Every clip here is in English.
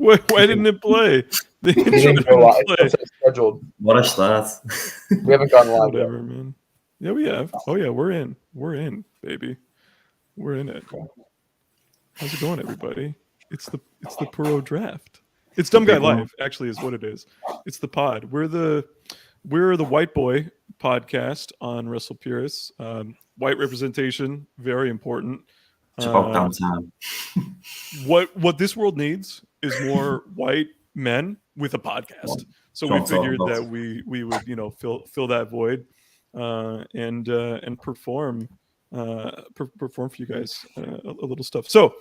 Why didn't it play? The We intro didn't go live. didn't play. It's scheduled. What a start. We haven't gone live yet. Whatever, man. Yeah, we have. Oh yeah, we're in. We're in, baby. We're in it. How's it going, everybody? It's the Puro draft. It's Dumb Guy Live, actually, is what it is. It's the pod. We're the White Boy podcast on Wrestle Purists. White representation, very important. It's about damn time. What this world needs is more white men with a podcast. So we figured that we would fill that void and perform for you guys a little stuff. So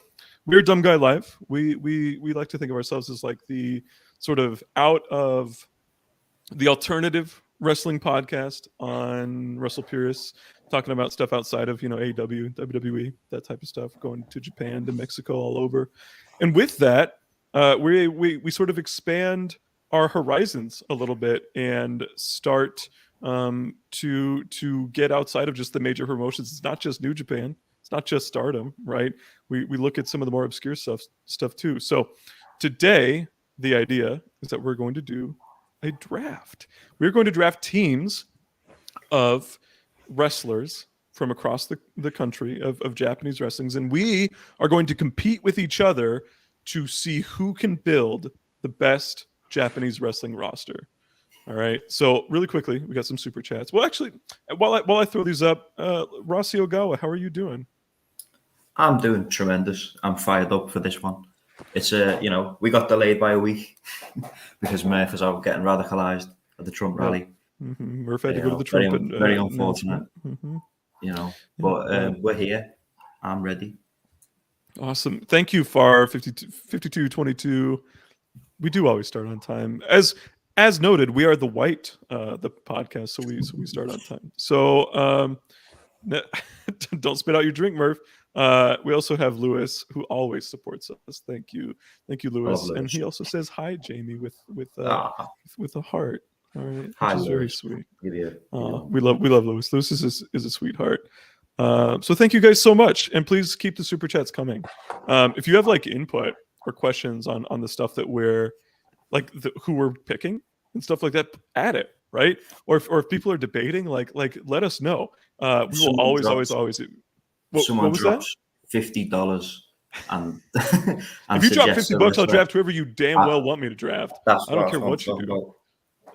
we're Dumb Guy Live. We like to think of ourselves as like the sort of out of the alternative wrestling podcast on Wrestle Purists, talking about stuff outside of AEW, WWE, that type of stuff, going to Japan, to Mexico, all over. And with that, we sort of expand our horizons a little bit and start to get outside of just the major promotions. It's not just New Japan, it's not just Stardom, right? We look at some of the more obscure stuff too. So today, the idea is that we're going to do a draft. We're going to draft teams of wrestlers from across the country of Japanese wrestlings, and we are going to compete with each other to see who can build the best Japanese wrestling roster. All right. So really quickly, we got some super chats. Well, actually, while I throw these up, Rossi Ogawa, how are you doing? I'm doing tremendous. I'm fired up for this one. It's we got delayed by a week because Murph is out getting radicalized at the Trump rally. Mm-hmm. Murph had to go to the Trump. Very unfortunate. Mm-hmm. But we're here. I'm ready. Awesome. Thank you, Far 5222. We do always start on time. As noted, we are the podcast, so we start on time. So don't spit out your drink, Murph. We also have Lewis, who always supports us. Thank you, Lewis. And he also says hi, Jamie, with a heart. All right, hi, which is very sweet. Idiot. We love Lewis. Lewis is a sweetheart. So thank you guys so much, and please keep the super chats coming. If you have like input or questions on the stuff that we're like who we're picking and stuff like that, add it, right? Or if people are debating, like let us know. We will always. Someone drops $50 and if you drop $50, I'll draft whoever you damn well want me to draft. I don't care what you do. About.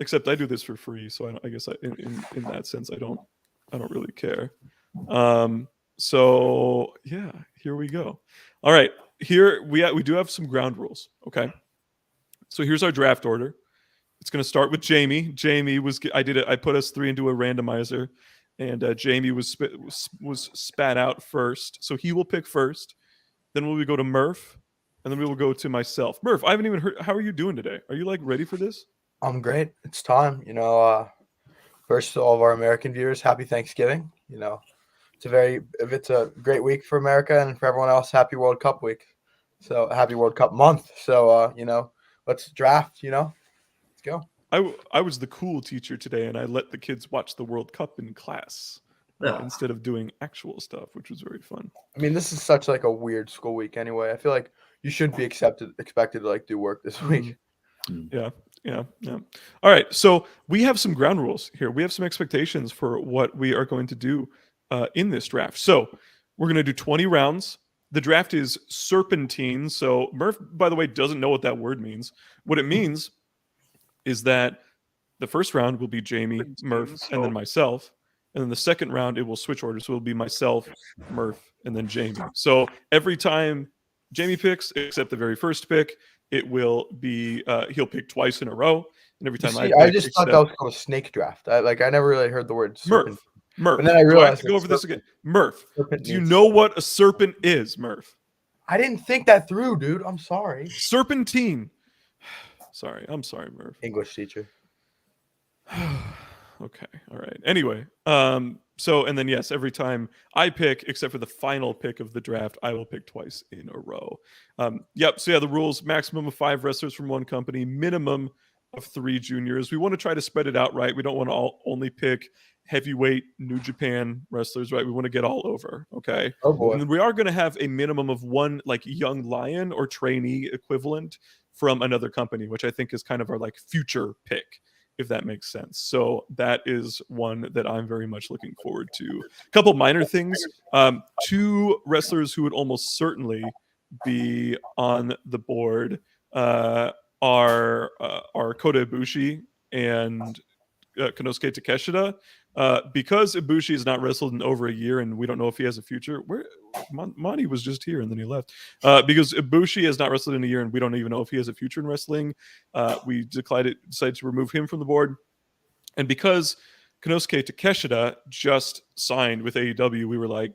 Except I do this for free, so I guess in that sense I don't really care. So yeah, here we go. All right, here we do have some ground rules. Okay, so here's our draft order. It's going to start with Jamie. Jamie I put us three into a randomizer, and Jamie was spat out first, so he will pick first. Then we go to Murph, and then we will go to myself. Murph, I haven't even heard. How are you doing today? Are you like ready for this? I'm great. It's time. First to all of our American viewers, happy Thanksgiving. It's a great week for America, and for everyone else, happy World Cup week. So happy World Cup month. So let's draft. Let's go. I was the cool teacher today, and I let the kids watch the World Cup in class instead of doing actual stuff, which was very fun. I mean, this is such like a weird school week anyway. I feel like you should be expected to like do work this week. Yeah. All right, so we have some ground rules here. We have some expectations for what we are going to do in this draft. So we're going to do 20 rounds. The draft is serpentine. So Murph, by the way, doesn't know what that word means. What it means is that the first round will be Jamie, Murph, and then myself. And then the second round, it will switch order. So it'll be myself, Murph, and then Jamie. So every time Jamie picks, except the very first pick, it will be he'll pick twice in a row. And every time I just thought that was called a snake draft. I never really heard the word serpent. Murph. And then I realized go over this again. Murph, do you know what a serpent is, Murph? I didn't think that through, dude. I'm sorry. Serpentine. I'm sorry, Murph. English teacher. Okay. All right. Anyway, so and then yes, every time I pick, except for the final pick of the draft, I will pick twice in a row. Yep. So yeah, the rules: maximum of 5 wrestlers from one company, minimum of 3 juniors. We want to try to spread it out, right? We don't want to only pick heavyweight New Japan wrestlers, right? We want to get all over, okay? Oh boy. And then we are going to have a minimum of one like young lion or trainee equivalent from another company, which I think is kind of our like future pick, if that makes sense. So that is one that I'm very much looking forward to. A couple minor things. 2 wrestlers who would almost certainly be on the board are Kota Ibushi and Konosuke Takeshita. Because Ibushi has not wrestled in over a year and we don't know if he has a future. Monty was just here and then he left. Because Ibushi has not wrestled in a year and we don't even know if he has a future in wrestling. We decided to remove him from the board. And because Konosuke Takeshita just signed with AEW, we were like,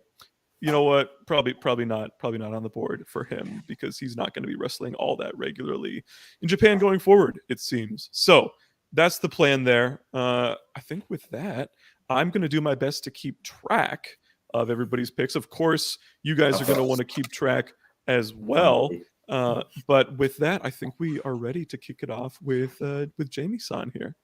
you know what? Probably not on the board for him because he's not going to be wrestling all that regularly in Japan going forward, it seems. So that's the plan there. I think with that, I'm going to do my best to keep track of everybody's picks. Of course, you guys are going to want to keep track as well. But with that, I think we are ready to kick it off with Jamie-san here.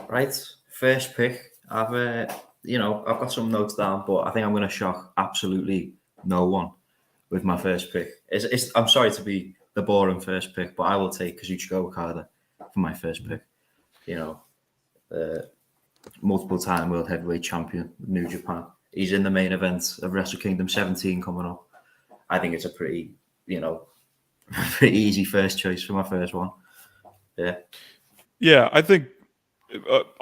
Right, first pick. I've got some notes down, but I think I'm going to shock absolutely no one with my first pick. I'm sorry to be the boring first pick, but I will take Kazuchika Okada for my first pick. Multiple-time world heavyweight champion of New Japan. He's in the main event of Wrestle Kingdom 17 coming up. I think it's a pretty easy first choice for my first one. Yeah, I think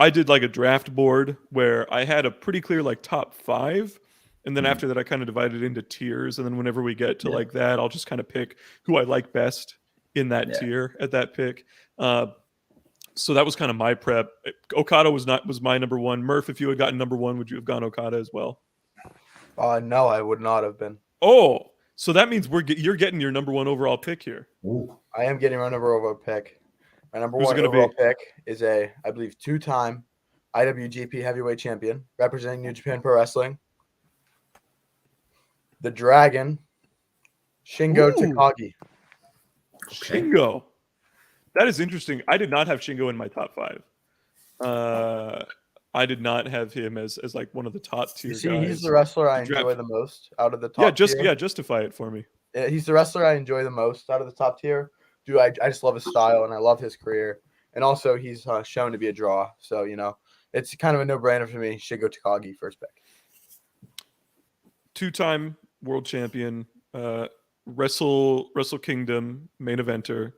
I did like a draft board where I had a pretty clear like top 5. And then after that, I kind of divided into tiers. And then whenever we get to like that, I'll just kind of pick who I like best in that tier at that pick. So that was kind of my prep. Okada was my number 1. Murph, if you had gotten number 1, would you have gone Okada as well? No, I would not have been. Oh, so that means you're getting your number 1 overall pick here. Ooh. I am getting my number overall pick. My number 1 overall pick is I believe, 2-time IWGP heavyweight champion representing New Japan Pro Wrestling. The Dragon, Shingo Takagi. Okay. Shingo. That is interesting. I did not have Shingo in my top 5. I did not have him as like one of the top tier guys. He's the wrestler I enjoy the most out of the top tier. Justify it for me. Yeah, he's the wrestler I enjoy the most out of the top tier. Dude, I just love his style and I love his career. And also he's shown to be a draw. So, it's kind of a no-brainer for me. Shingo Takagi, first pick. 2-time world champion, Wrestle Kingdom main eventer.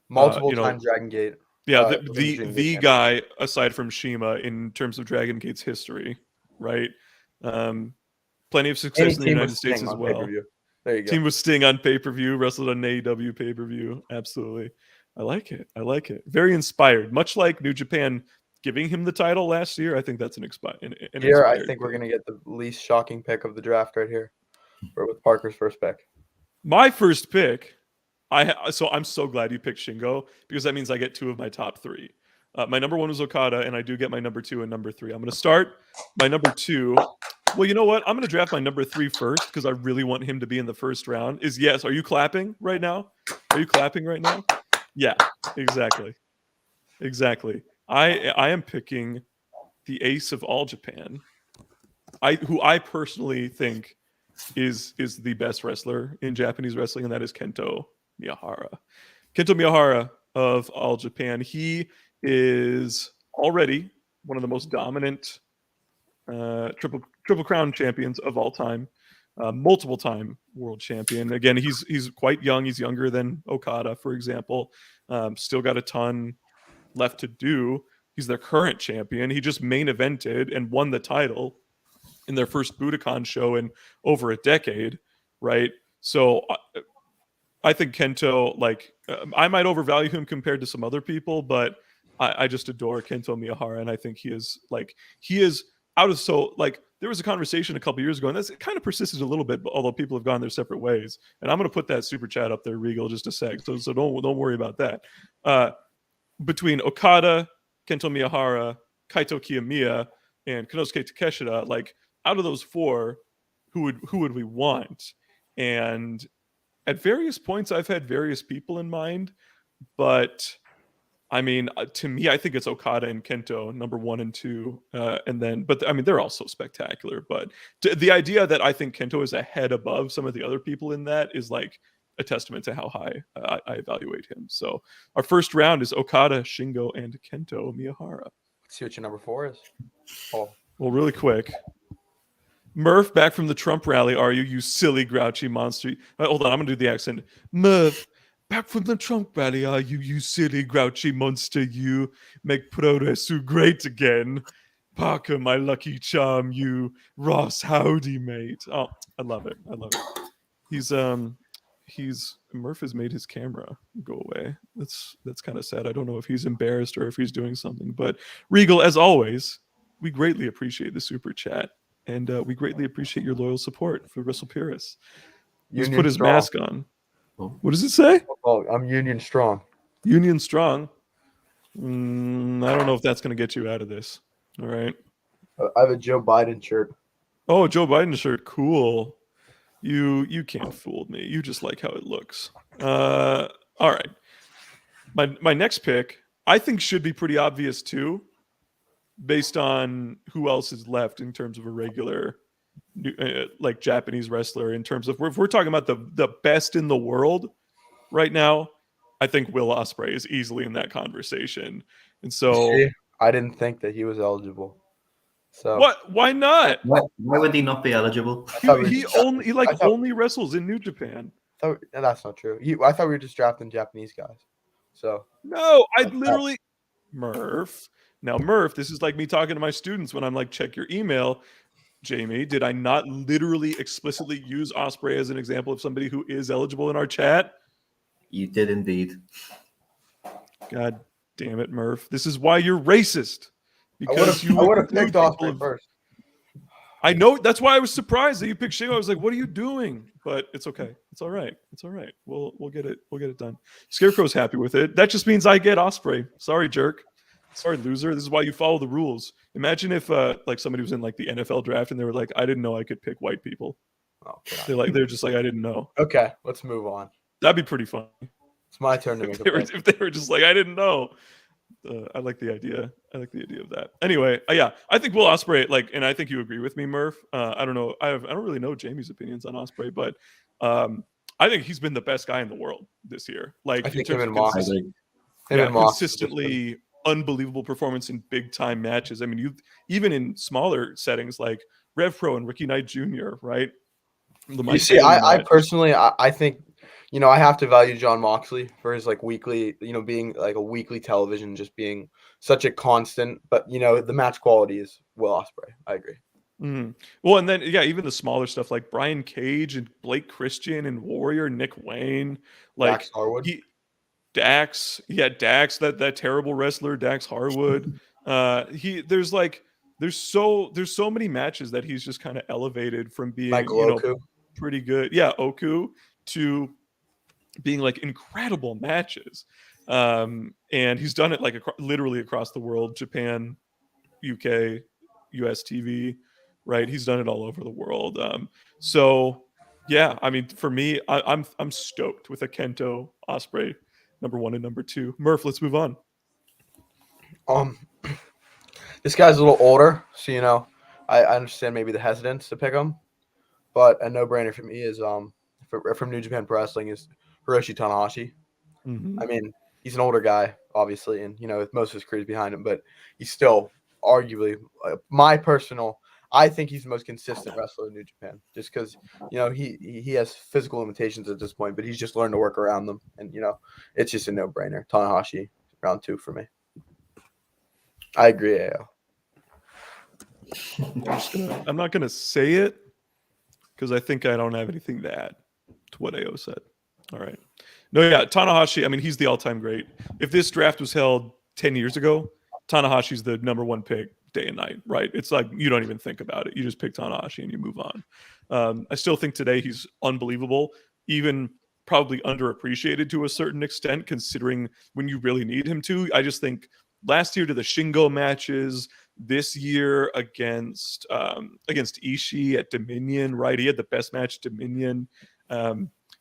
Multiple-time Dragon Gate. Yeah, the guy aside from Shima in terms of Dragon Gate's history, right? Plenty of success in the United States as well. There you go. Team with Sting on pay-per-view, wrestled on AEW pay-per-view. Absolutely. I like it. Very inspired. Much like New Japan giving him the title last year, I think that's an here, I think we're going to get the least shocking pick of the draft right here with Parker's first pick. My first pick, so I'm so glad you picked Shingo because that means I get 2 of my top 3. My number 1 was Okada, and I do get my number 2 and number 3. I'm going to start my number 2. Well, you know what? I'm going to draft my number 3 first because I really want him to be in the first round. Are you clapping right now? Yeah, exactly. I am picking the ace of all Japan, who I personally think is the best wrestler in Japanese wrestling, and that is Kento Miyahara. Kento Miyahara of All Japan. He is already one of the most dominant triple crown champions of all time. Multiple time world champion. Again, he's quite young. He's younger than Okada, for example. Still got a ton left to do. He's their current champion. He just main evented and won the title in their first Budokan show in over a decade, right? So I think Kento, I might overvalue him compared to some other people, but I just adore Kento Miyahara, and I think he is there was a conversation a couple years ago, and that's kind of persisted a little bit, although people have gone their separate ways. And I'm going to put that super chat up there, Regal, just a sec. So don't worry about that. Between Okada, Kento Miyahara, Kaito Kiyomiya, and Konosuke Takeshita, out of those 4, who would we want? And at various points, I've had various people in mind, but I mean, to me, I think it's Okada and Kento, number 1 and 2, and then. But I mean, they're also spectacular. But the idea that I think Kento is ahead above some of the other people in that is like a testament to how high I evaluate him. So our first round is Okada, Shingo, and Kento Miyahara. Let's see what your number 4 is. Oh, well, really quick. Murph, back from the Trump rally, are you, you silly, grouchy monster? Hold on, I'm going to do the accent. Murph, back from the Trump rally, are you, you silly, grouchy monster? You make Progresso great again. Parker, my lucky charm, you. Ross, howdy, mate. Oh, I love it. I love it. Murph has made his camera go away. That's kind of sad. I don't know if he's embarrassed or if he's doing something. But Regal, as always, we greatly appreciate the super chat. And we greatly appreciate your loyal support for Wrestle Purist. He's put his mask on. What does it say? Oh, I'm Union Strong. Union Strong. I don't know if that's going to get you out of this. All right. I have a Joe Biden shirt. Oh, Joe Biden shirt. Cool. You can't fool me. You just like how it looks. All right. My next pick, I think, should be pretty obvious too, based on who else is left in terms of a regular like Japanese wrestler. In terms of, if we're talking about the best in the world right now, I think Will Ospreay is easily in that conversation. And so I didn't think that he was eligible. So what? Why not? Why would he not be eligible? He only wrestles in New Japan. That's not true. I thought we were just drafting Japanese guys. So no, I literally Murph. Now, Murph, this is like me talking to my students when I'm like, check your email. Jamie, did I not literally explicitly use Ospreay as an example of somebody who is eligible in our chat? You did indeed. God damn it, Murph. This is why you're racist. Because I would have picked Ospreay first. I know. That's why I was surprised that you picked Shingo. I was like, what are you doing? But it's okay. It's all right. It's all right. We'll get it. We'll get it done. Scarecrow's happy with it. That just means I get Ospreay. Sorry, jerk. Sorry, loser. This is why you follow the rules. Imagine if like somebody was in like the NFL draft and they were like, I didn't know I could pick white people. Oh, they're just like, I didn't know. Okay, let's move on. That'd be pretty fun. It's my turn to make a pick. If they were just like, I didn't know. I like the idea. I like the idea of that. Anyway, yeah, I think Will Ospreay, like, and I think you agree with me, Murph. I don't know. I don't really know Jamie's opinions on Ospreay, but I think he's been the best guy in the world this year. Like, I think in terms of consistently unbelievable performance in big time matches. I mean, even in smaller settings like Rev Pro and Ricky Knight Jr., right? You see, I personally, I think, you know, I have to value John Moxley for his like weekly, you know, being like a weekly television, just being such a constant. But you know, the match quality is Will Ospreay. I agree. Mm-hmm. Well, and then even the smaller stuff like Brian Cage and Blake Christian and Warrior, Nick Wayne, like Dax Harwood. Dax, that terrible wrestler, Dax Harwood. There's so many matches that he's just kind of elevated from being Oku. Pretty good. Yeah, Oku to being like incredible matches. And he's done it like literally across the world, Japan, UK, US TV, right? He's done it all over the world. So yeah, I mean, for me, I'm stoked with a Kento Ospreay number 1 and number 2. Murph, let's move on. This guy's a little older, so you know, I understand maybe the hesitance to pick him, but a no-brainer for me is from New Japan Pro Wrestling is Hiroshi Tanahashi. Mm-hmm. I mean, he's an older guy, obviously, and you know, with most of his career behind him, but he's still arguably I think he's the most consistent wrestler in New Japan, just because you know he has physical limitations at this point, but he's just learned to work around them, and you know, it's just a no-brainer. Tanahashi, round 2 for me. I agree, AO. I'm not gonna say it because I think I don't have anything to add to what AO said. All right. No, yeah, Tanahashi, I mean, he's the all-time great. If this draft was held 10 years ago, Tanahashi's the number 1 pick day and night, right? It's like you don't even think about it. You just pick Tanahashi and you move on. I still think today he's unbelievable, even probably underappreciated to a certain extent, considering when you really need him to. I just think last year to the Shingo matches, this year against Ishii at Dominion, right? He had the best match at Dominion.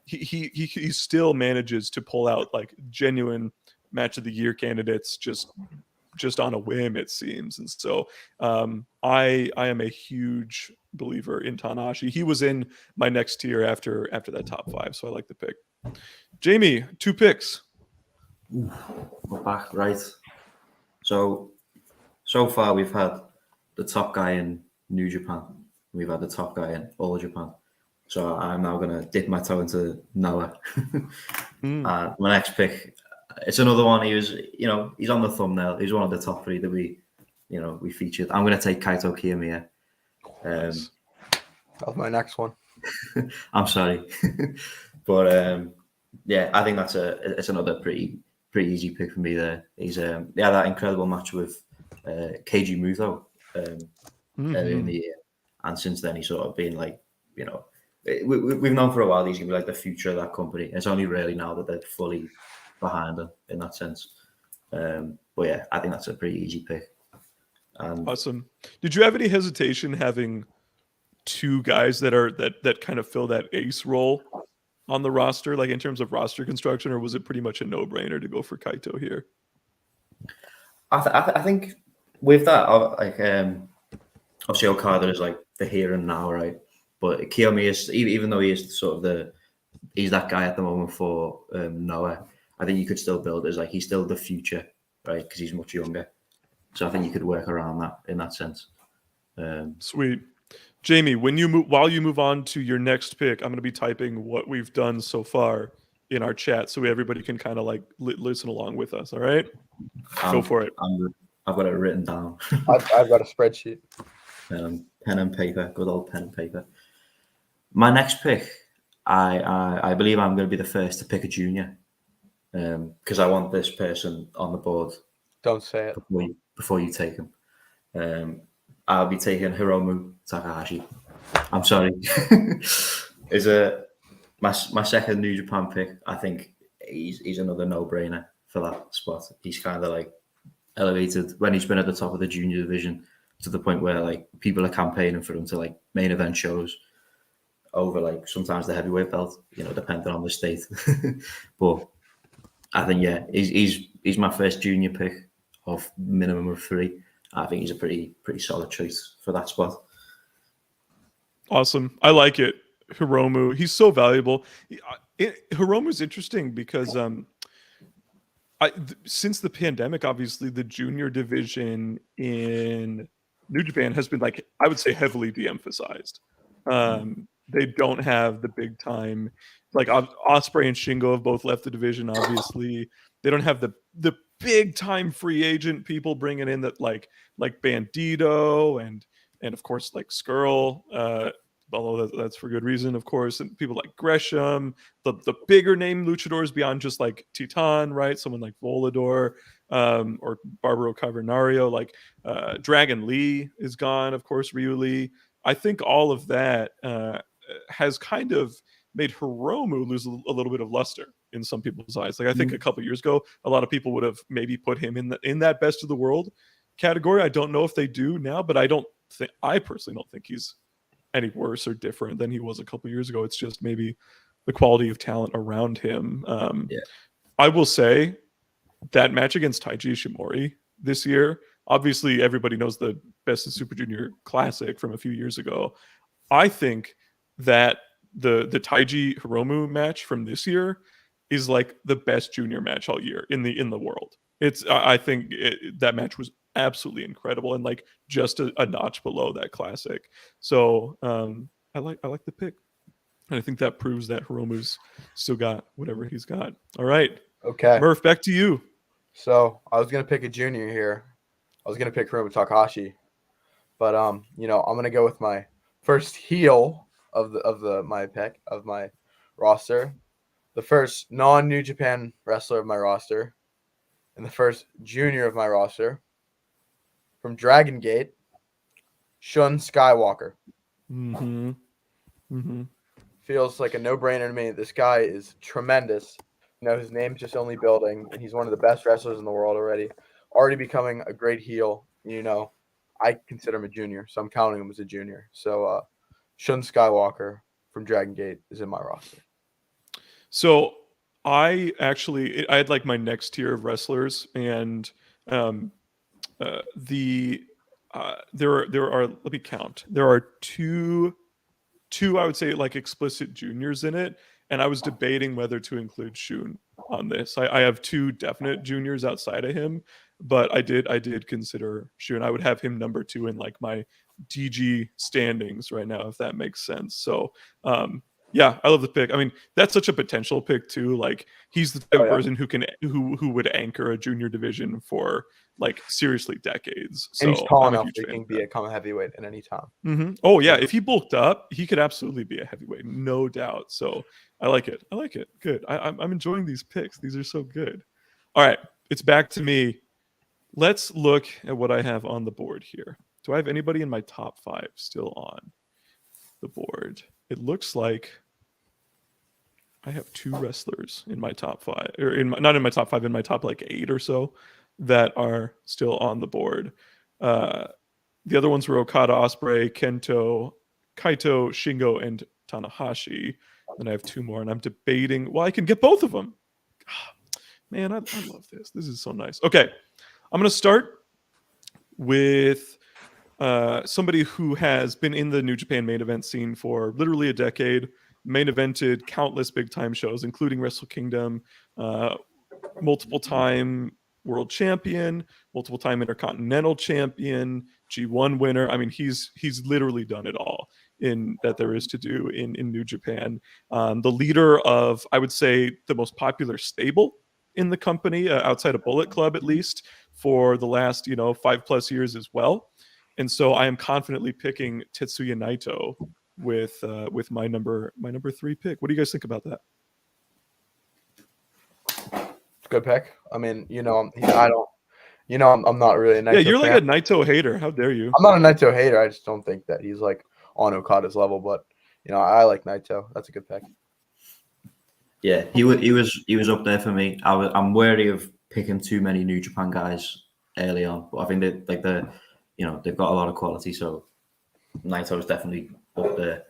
He still manages to pull out like genuine match of the year candidates just on a whim, it seems. And so I am a huge believer in Tanahashi. He was in my next tier after that top 5, so I like the pick. Jamie, 2 picks. We're back, right? So far we've had the top guy in New Japan. We've had the top guy in All Japan. So I'm now going to dip my toe into Noah. My next pick, it's another one. He was, he's on the thumbnail. He's one of the top 3 that we featured. I'm going to take Kaito Kiyomiya. That was my next one. I'm sorry. But yeah, I think it's another pretty easy pick for me there. He's that incredible match with Keiji Muto earlier in the year. And since then, he's sort of been like, we've known for a while he's going to be like the future of that company. It's only really now that they're fully behind him in that sense. But yeah, I think that's a pretty easy pick. Awesome. Did you have any hesitation having 2 guys that kind of fill that ace role on the roster, like in terms of roster construction, or was it pretty much a no-brainer to go for Kaito here? I think with that, obviously Okada is like the here and now, right? But Kiyomi is, even though he is sort of he's that guy at the moment for Noah, I think you could still build it as like he's still the future, right? Because he's much younger. So I think you could work around that in that sense. Sweet. Jamie, while you move on to your next pick, I'm going to be typing what we've done so far in our chat so everybody can kind of like listen along with us. All right? Go for it. I've got it written down. I've got a spreadsheet. Pen and paper, good old pen and paper. My next pick, I believe I'm going to be the first to pick a junior because I want this person on the board. Don't say it. Before you take him. I'll be taking Hiromu Takahashi. I'm sorry. Is my second New Japan pick. I think he's another no-brainer for that spot. He's kind of like elevated when he's been at the top of the junior division to the point where like people are campaigning for him to like main event shows over like sometimes the heavyweight belt, depending on the state. But I think he's my first junior pick of minimum of 3. I think he's a pretty solid choice for that spot. Awesome. I like it. Hiromu, he's so valuable. Hiromu's interesting because since the pandemic, obviously the junior division in New Japan has been like, I would say, heavily de-emphasized. They don't have the big time, like Ospreay and Shingo have both left the division. Obviously, they don't have the big time free agent people bringing in that like Bandito and of course like Skrull. Although that's for good reason, of course, and people like Gresham, the bigger name luchadors beyond just like Titan, right? Someone like Volador or Barbaro Cavernario, like Dragon Lee is gone, of course, Ryu Lee. I think all of that has kind of made Hiromu lose a little bit of luster in some people's eyes. Like I think a couple years ago, a lot of people would have maybe put him in that best of the world category. I don't know if they do now, but I personally don't think he's any worse or different than he was a couple years ago. It's just maybe the quality of talent around him. I will say that match against Taiji Ishimori this year, obviously everybody knows the Best of Super Junior Classic from a few years ago. I think that the Taiji Hiromu match from this year is like the best junior match all year in the world. I think that match was absolutely incredible and like just a notch below that classic. So I like the pick, and I think that proves that Hiromu's still got whatever he's got. All right, okay, Murph, back to you. So I was gonna pick a junior here. I was gonna pick Hiromu Takahashi, but I'm gonna go with my first heel of my roster, the first non-New Japan wrestler of my roster, and the first junior of my roster. From Dragon Gate, Shun Skywalker. Feels like a no-brainer to me. This guy is tremendous. His name's just only building, and he's one of the best wrestlers in the world already. Already becoming a great heel. I consider him a junior, so I'm counting him as a junior. So Shun Skywalker from Dragon Gate is in my roster. So I had like my next tier of wrestlers, and there are let me count. There are two I would say like explicit juniors in it, and I was debating whether to include Shun on this. I have two definite juniors outside of him, but I did consider Shun. I would have him number 2 in like my DG standings right now, if that makes sense. So yeah, I love the pick. I mean, that's such a potential pick too. Like he's the type of person who would anchor a junior division for like seriously decades. So and he's tall I'm a enough huge he fan can of be that. a come heavyweight at any time. Mm-hmm. Oh yeah, if he bulked up, he could absolutely be a heavyweight, no doubt. So I like it. Good. I'm enjoying these picks. These are so good. All right, it's back to me. Let's look at what I have on the board here. Do I have anybody in my top 5 still on the board? It looks like I have 2 wrestlers in my top 5, or not in my top 5, in my top like 8 or so that are still on the board. The other ones were Okada, Ospreay, Kento, Kaito, Shingo, and Tanahashi. Then I have 2 more, and I'm debating. Well, I can get both of them. Man, I love this. This is so nice. Okay, I'm going to start with somebody who has been in the New Japan main event scene for literally a decade, main evented countless big time shows, including Wrestle Kingdom, multiple time world champion, multiple time intercontinental champion, G1 winner. I mean, he's literally done it all in that there is to do in New Japan. The leader of, I would say, the most popular stable in the company, outside of Bullet Club at least, for the last 5+ years as well. And so I am confidently picking Tetsuya Naito with my number 3 pick. What do you guys think about that? Good pick. I mean, I'm not really a Naito you're fan. like a Naito hater. How dare you? I'm not a Naito hater. I just don't think that he's like on Okada's level. But I like Naito. That's a good pick. Yeah, he was up there for me. I'm wary of picking too many New Japan guys early on, but I think that they've got a lot of quality. So Naito is definitely up there.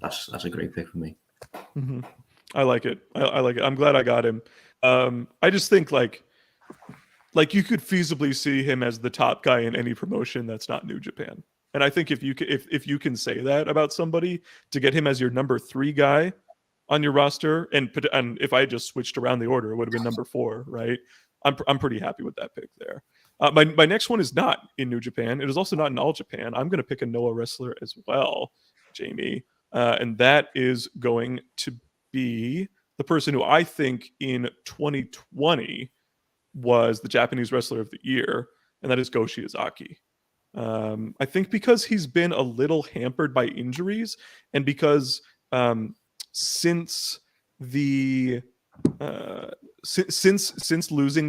That's a great pick for me. Mm-hmm. I like it. I like it. I'm glad I got him. I just think like you could feasibly see him as the top guy in any promotion that's not New Japan. And I think if you can say that about somebody, to get him as your number 3 guy on your roster, and if I just switched around the order, it would have been number 4, right? I'm pretty happy with that pick there. My next one is not in New Japan. It is also not in All Japan. I'm going to pick a Noah wrestler as well, Jamie, and that is going to be the person who I think in 2020 was the Japanese Wrestler of the Year, and that is Go Shiozaki. I think because he's been a little hampered by injuries, and because since losing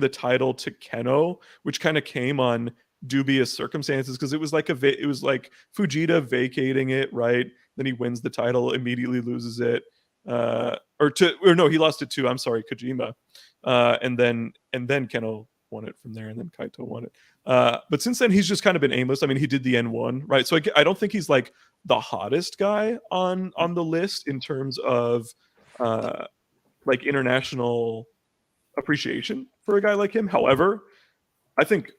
the title to Keno, which kind of came on dubious circumstances, because it was like Fujita vacating it, right? Then he wins the title, immediately loses it. He lost it to, I'm sorry, Kojima. And then Keno won it from there, and then Kaito won it. But since then, he's just kind of been aimless. I mean, he did the N1, right? So I don't think he's like the hottest guy on the list in terms of like international appreciation for a guy like him. However, I think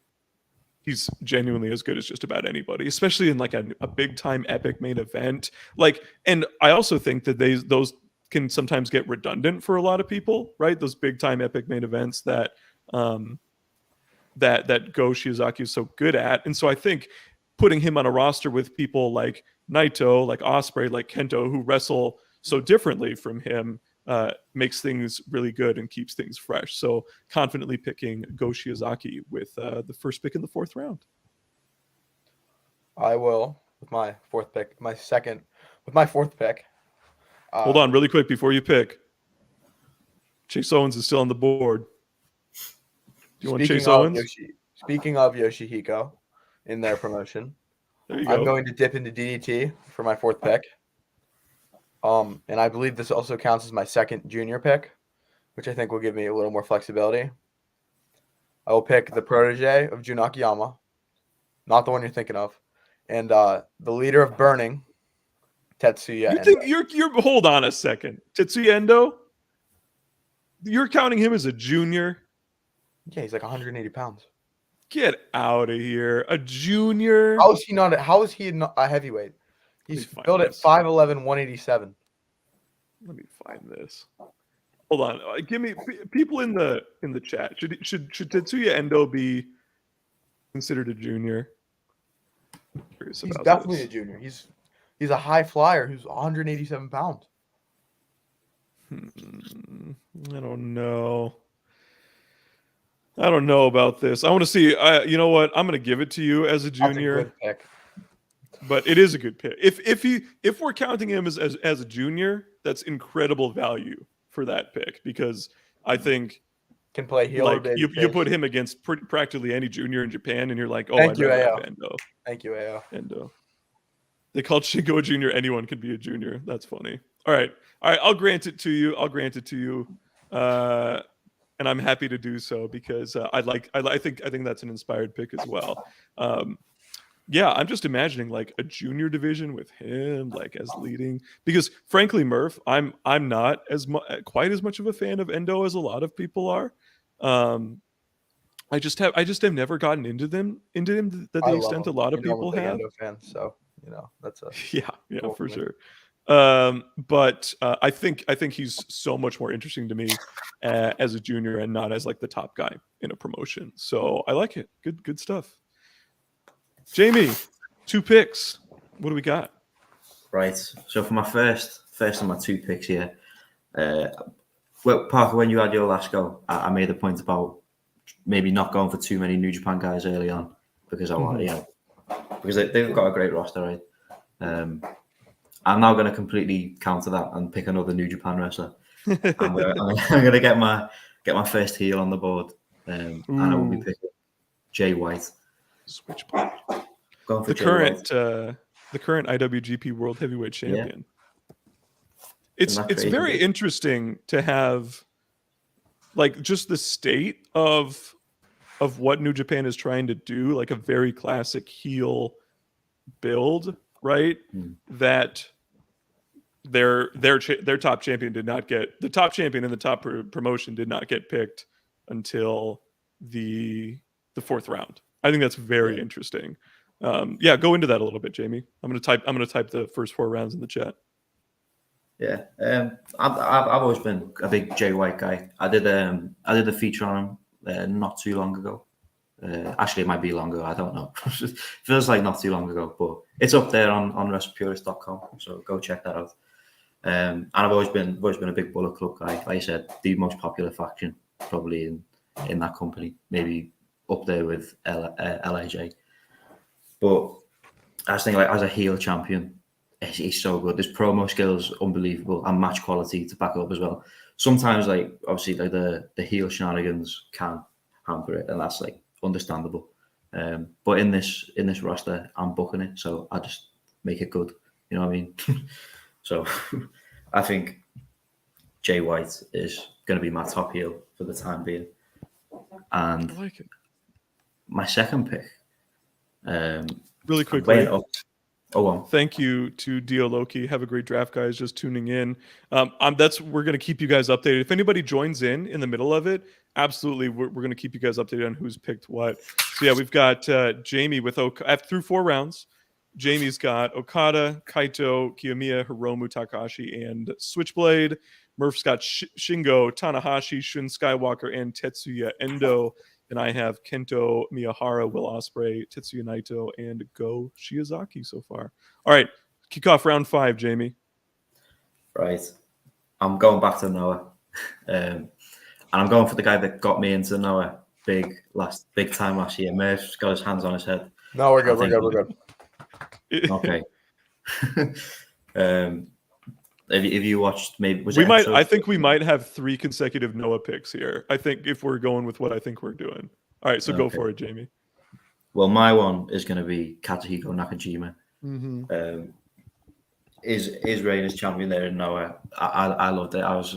he's genuinely as good as just about anybody, especially in like a big time epic main event. Like, and I also think that those can sometimes get redundant for a lot of people, right? Those big time epic main events that that Go Shiozaki is so good at. And so I think putting him on a roster with people like Naito, like Ospreay, like Kento, who wrestle so differently from him, makes things really good and keeps things fresh. So confidently picking Go Shiozaki with the first pick in the 4th round. I will with my 4th pick. With my 4th pick. Hold on, really quick before you pick. Chase Owens is still on the board. Do you want Chase Owens? Speaking of Yoshihiko in their promotion, there you go. I'm going to dip into DDT for my 4th pick. And I believe this also counts as my 2nd junior pick, which I think will give me a little more flexibility. I will pick the protege of Jun Akiyama, not the one you're thinking of, and the leader of Burning, Tetsuya Endo. You're hold on a second. Tetsuya Endo? You're counting him as a junior? Yeah, he's like 180 pounds. Get out of here. A junior? How is he not? How is he not a heavyweight? He's built at 5'11", 187. Let me find this. Hold on. Give me people in the chat. Should Tetsuya Endo be considered a junior? He's definitely a junior. He's a high flyer who's 187 pounds. I don't know. I don't know about this. I want to see. You know what? I'm going to give it to you as a junior. That's a good pick. But it is a good pick. If we're counting him as a junior, that's incredible value for that pick, because I think can play heel. Like you put him against practically any junior in Japan, and you're like, oh, Thank you, I'd AO. have Endo. Thank you, AO. Endo. They called Shingo a junior. Anyone can be a junior. That's funny. All right. I'll grant it to you. And I'm happy to do so, because I think that's an inspired pick as well. Yeah, I'm just imagining like a junior division with him like as leading, because frankly, Murph, I'm not quite as much of a fan of Endo as a lot of people are. I just have never gotten into him to the extent a lot of people have. Endo fan, so that's a yeah, cool for sure. But I think he's so much more interesting to me as a junior and not as like the top guy in a promotion. So I like it. Good stuff. Jamie, 2 picks. What do we got? Right. So for my first of my 2 picks here, well, Parker, when you had your last go, I made a point about maybe not going for too many New Japan guys early on, because I want, because they've got a great roster, right? I'm now going to completely counter that and pick another New Japan wrestler. I'm going to get my first heel on the board, and I will be picking Jay White. Switchblade. The current IWGP World Heavyweight Champion. Yeah. It's very interesting to have like just the state of what New Japan is trying to do, like a very classic heel build, right? That their top champion did not get, the top champion in the top promotion did not get picked until the 4th round. I think that's very interesting. Go into that a little bit, Jamie. I'm gonna type the first 4 rounds in the chat. Yeah, I've always been a big Jay White guy. I did a feature on him not too long ago. Actually, it might be longer. I don't know. Feels like not too long ago, but it's up there on WrestlePurist.com. So go check that out. And I've always been a big Bullet Club guy. Like I said, the most popular faction probably in that company. Maybe up there with LAJ. But I just think, like, as a heel champion, he's so good. His promo skills unbelievable, and match quality to back up as well. Sometimes, like, obviously, like the heel shenanigans can hamper it, and that's like understandable. But in this roster, I'm booking it, so I just make it good. You know what I mean? So I think Jay White is going to be my top heel for the time being. And I like it. My second pick. Really quickly. Thank you to Dio Loki. Have a great draft, guys. Just tuning in. We're going to keep you guys updated. If anybody joins in the middle of it, absolutely, we're going to keep you guys updated on who's picked what. So yeah, we've got Jamie with through 4 rounds. Jamie's got Okada, Kaito, Kiyomiya, Hiromu, Takahashi, and Switchblade. Murph's got Shingo, Tanahashi, Shun Skywalker, and Tetsuya Endo. And I have Kento Miyahara, Will Ospreay, Tetsuya Naito, and Go Shiozaki so far. All right, kick off round 5, Jamie. Right. I'm going back to Noah. And I'm going for the guy that got me into Noah big time last year. Murph's got his hands on his head. No, we're good. We're good. Okay. If you watched, maybe I think we might have 3 consecutive Noah picks here. I think if we're going with what I think we're doing. All right, so go for it, Jamie. Well, my one is going to be Katsuhiko Nakajima. His reign as champion there in Noah. I loved it. I was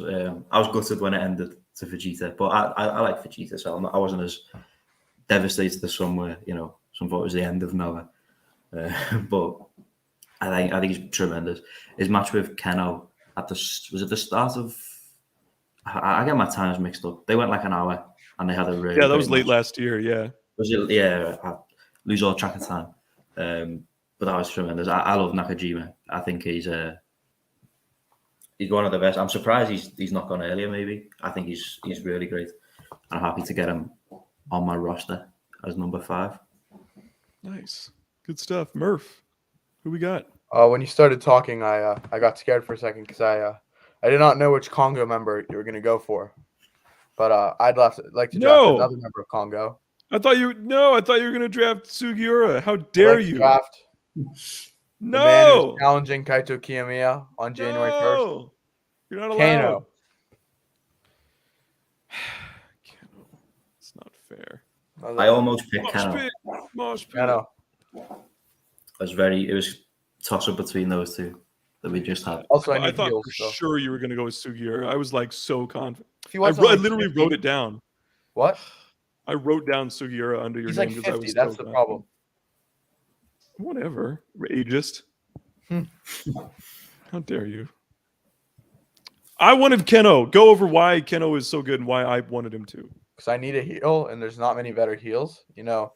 gutted when it ended to Vegeta, but I like Vegeta, so I wasn't as devastated as some were. Some thought it was the end of Noah, but I think he's tremendous. His match with Keno was at the start of I get my times mixed up. They went like an hour, and they had a really that was great late match. last year. Yeah, Was it? Yeah, I lose all track of time. But that was tremendous. I love Nakajima. I think he's one of the best. I'm surprised he's not gone earlier. Maybe I think he's really great. I'm happy to get him on my roster as number 5. nice, good stuff. Murph, who we got? When you started talking, I got scared for a second because I did not know which Congo member you were going to go for, but I'd like to draft No. another member of Congo. I thought you were going to draft Sugiura. How dare you? Draft the man who's challenging Kaito Kiyomiya on January 1st. You're not allowed. Kano. It's not fair. I almost picked Kano. Kano. It was toss up between those two that we just had. Also, I thought for sure you were going to go with Sugiura. I was like so confident. I literally wrote it down. What? I wrote down Sugiura under your He's name like because 50. I was That's so the problem. Whatever. Ageist. How dare you? I wanted Keno. Go over why Keno is so good and why I wanted him to. Because I need a heel, and there's not many better heels. You know,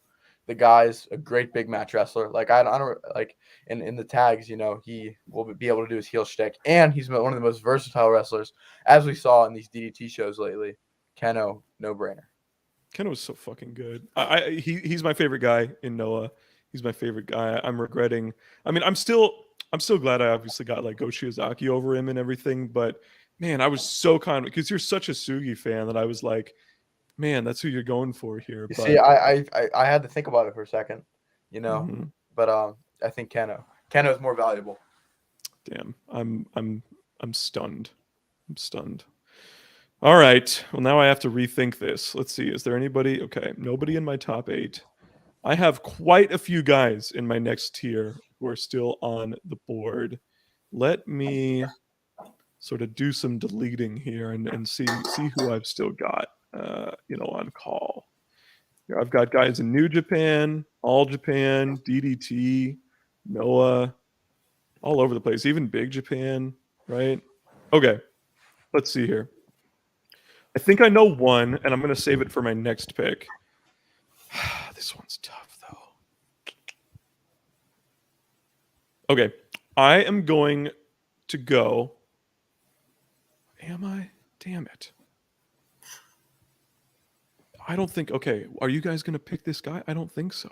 the guy's a great big match wrestler. Like I don't like in the tags. You know, he will be able to do his heel shtick, and he's one of the most versatile wrestlers, as we saw in these DDT shows lately. Keno, no brainer. Keno is so fucking good. He's my favorite guy in Noah. He's my favorite guy. I'm regretting. I mean, I'm still glad I obviously got like Go Shiozaki over him and everything. But man, I was so confident because you're such a Sugi fan that I was like, man, that's who you're going for here. See, I had to think about it for a second, you know. But I think Keno is more valuable. Damn, I'm stunned. I'm stunned. All right. Well, now I have to rethink this. Let's see. Is there anybody? Okay, nobody in my top 8. I have quite a few guys in my next tier who are still on the board. Let me sort of do some deleting here and see who I've still got, on call. Here, I've got guys in New Japan, All Japan, DDT, Noah, all over the place, even Big Japan, right? Okay, let's see here. I think I know one, and I'm going to save it for my next pick. This one's tough, though. Okay, I am going to go. Am I? Damn it. I don't think. Okay, are you guys going to pick this guy? I don't think so.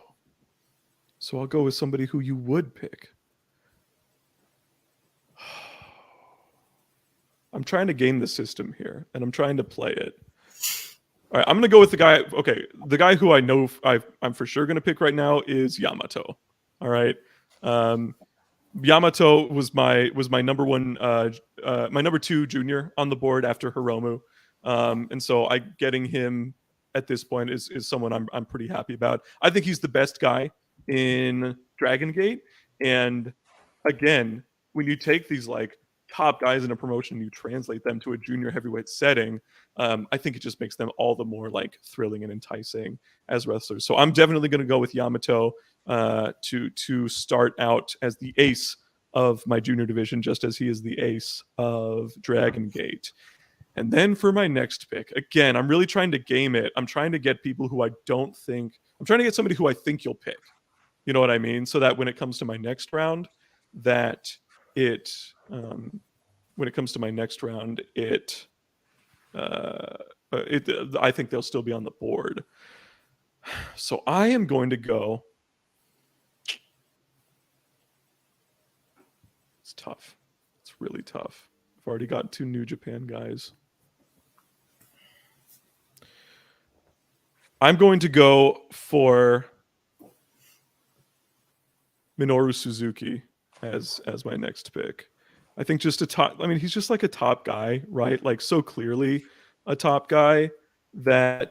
So I'll go with somebody who you would pick. I'm trying to game the system here, and I'm trying to play it. All right, I'm going to go with the guy. Okay, the guy who I know I'm for sure going to pick right now is Yamato. All right, Yamato was my number one, my number 2 junior on the board after Hiromu, and so getting him at this point is someone I'm pretty happy about. I think he's the best guy in Dragon Gate, and again, when you take these like top guys in a promotion and you translate them to a junior heavyweight setting, I think it just makes them all the more like thrilling and enticing as wrestlers. So I'm definitely going to go with Yamato to start out as the ace of my junior division, just as he is the ace of Dragon Gate. And then for my next pick, again, I'm really trying to game it. I'm trying to get people who I'm trying to get somebody who I think you'll pick. You know what I mean? So that when it comes to my next round, I think they'll still be on the board. So I am going to go. It's tough. It's really tough. I've already got 2 New Japan guys. I'm going to go for Minoru Suzuki as my next pick. I think just he's just like a top guy, right? Like so clearly a top guy and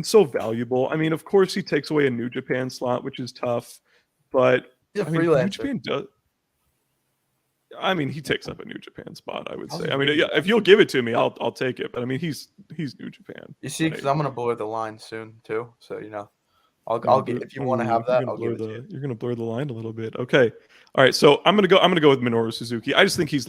so valuable. I mean, of course he takes away a New Japan slot, which is tough, but he's a freelancer. New Japan does. I mean, he takes up a New Japan spot, I would say. I mean, yeah, if you'll give it to me, I'll take it. But I mean, he's New Japan. You see, because I'm gonna blur the line soon too. So I'll get if you want to have that. I'll give it to you. You're gonna blur the line a little bit. Okay, all right. So I'm gonna go with Minoru Suzuki. I just think he's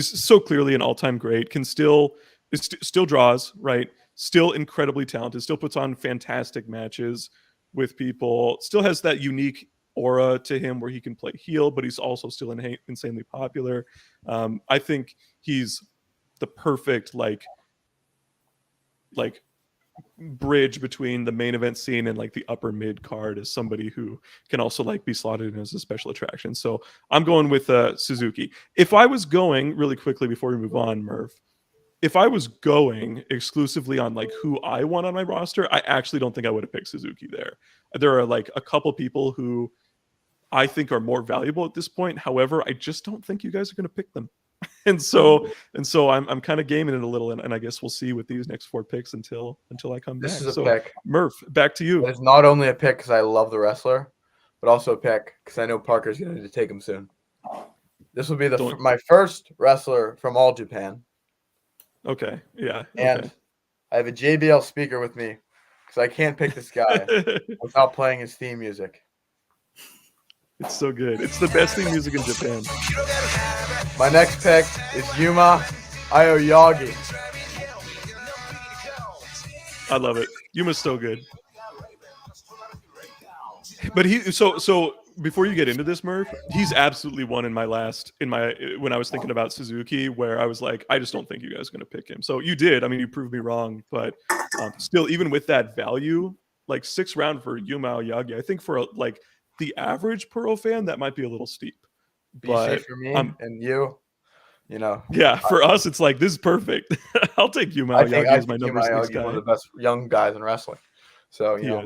so clearly an all-time great. Can still still draws, right? Still incredibly talented, still puts on fantastic matches with people, still has that unique aura to him where he can play heel, but he's also still insanely popular. I think he's the perfect like bridge between the main event scene and like the upper mid card as somebody who can also like be slotted in as a special attraction. So I'm going with Suzuki. If I was going really quickly before we move on, Murph, if I was going exclusively on like who I want on my roster, I actually don't think I would have picked Suzuki there. There are like a couple people who I think are more valuable at this point. However, I just don't think you guys are going to pick them. and so I'm kind of gaming it a little, and I guess we'll see with these next 4 picks until I come back. This is a so pick. Murph, back to you. It's not only a pick because I love the wrestler, but also a pick because I know Parker's going to take him soon. This will be my first wrestler from All Japan. Okay. Yeah. And okay. I have a JBL speaker with me because I can't pick this guy without playing his theme music. It's so good. It's the best theme music in Japan. My next pick is Yuma Aoyagi. I love it. Yuma's so good. But so before you get into this, Murph, he's absolutely one when I was thinking about Suzuki, where I was like, I just don't think you guys are going to pick him. So you did. I mean, you proved me wrong, but still, even with that value, like 6th round for Yuma Aoyagi, I think for like the average Puro fan, that might be a little steep. But for me and you know. Yeah, for us, it's like, this is perfect. I'll take Yuma Aoyagi as my number 6 guy. One of the best young guys in wrestling. So, you know,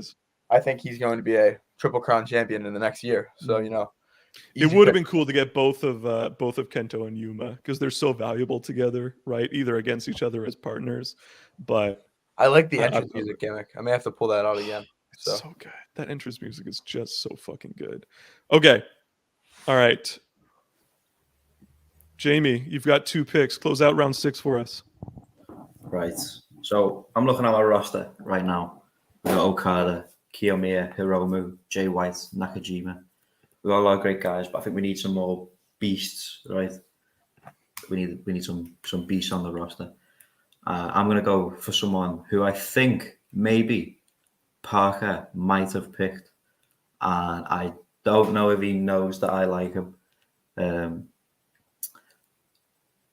I think he's going to be a Triple Crown champion in the next year. So, you know. It would have been cool to get both of Kento and Yuma because they're so valuable together, right? Either against each other as partners. But I like the entrance music gimmick. I may have to pull that out again. It's so good. That entrance music is just so fucking good. Okay. All right. Jamie, you've got 2 picks. Close out round 6 for us. Right. So I'm looking at my roster right now. We've got Okada, Kiyomiya, Hiromu, Jay White, Nakajima. We've got a lot of great guys, but I think we need some more beasts, right? We need some beasts on the roster. I'm going to go for someone who I think maybe Parker might have picked, and I don't know if he knows that I like him.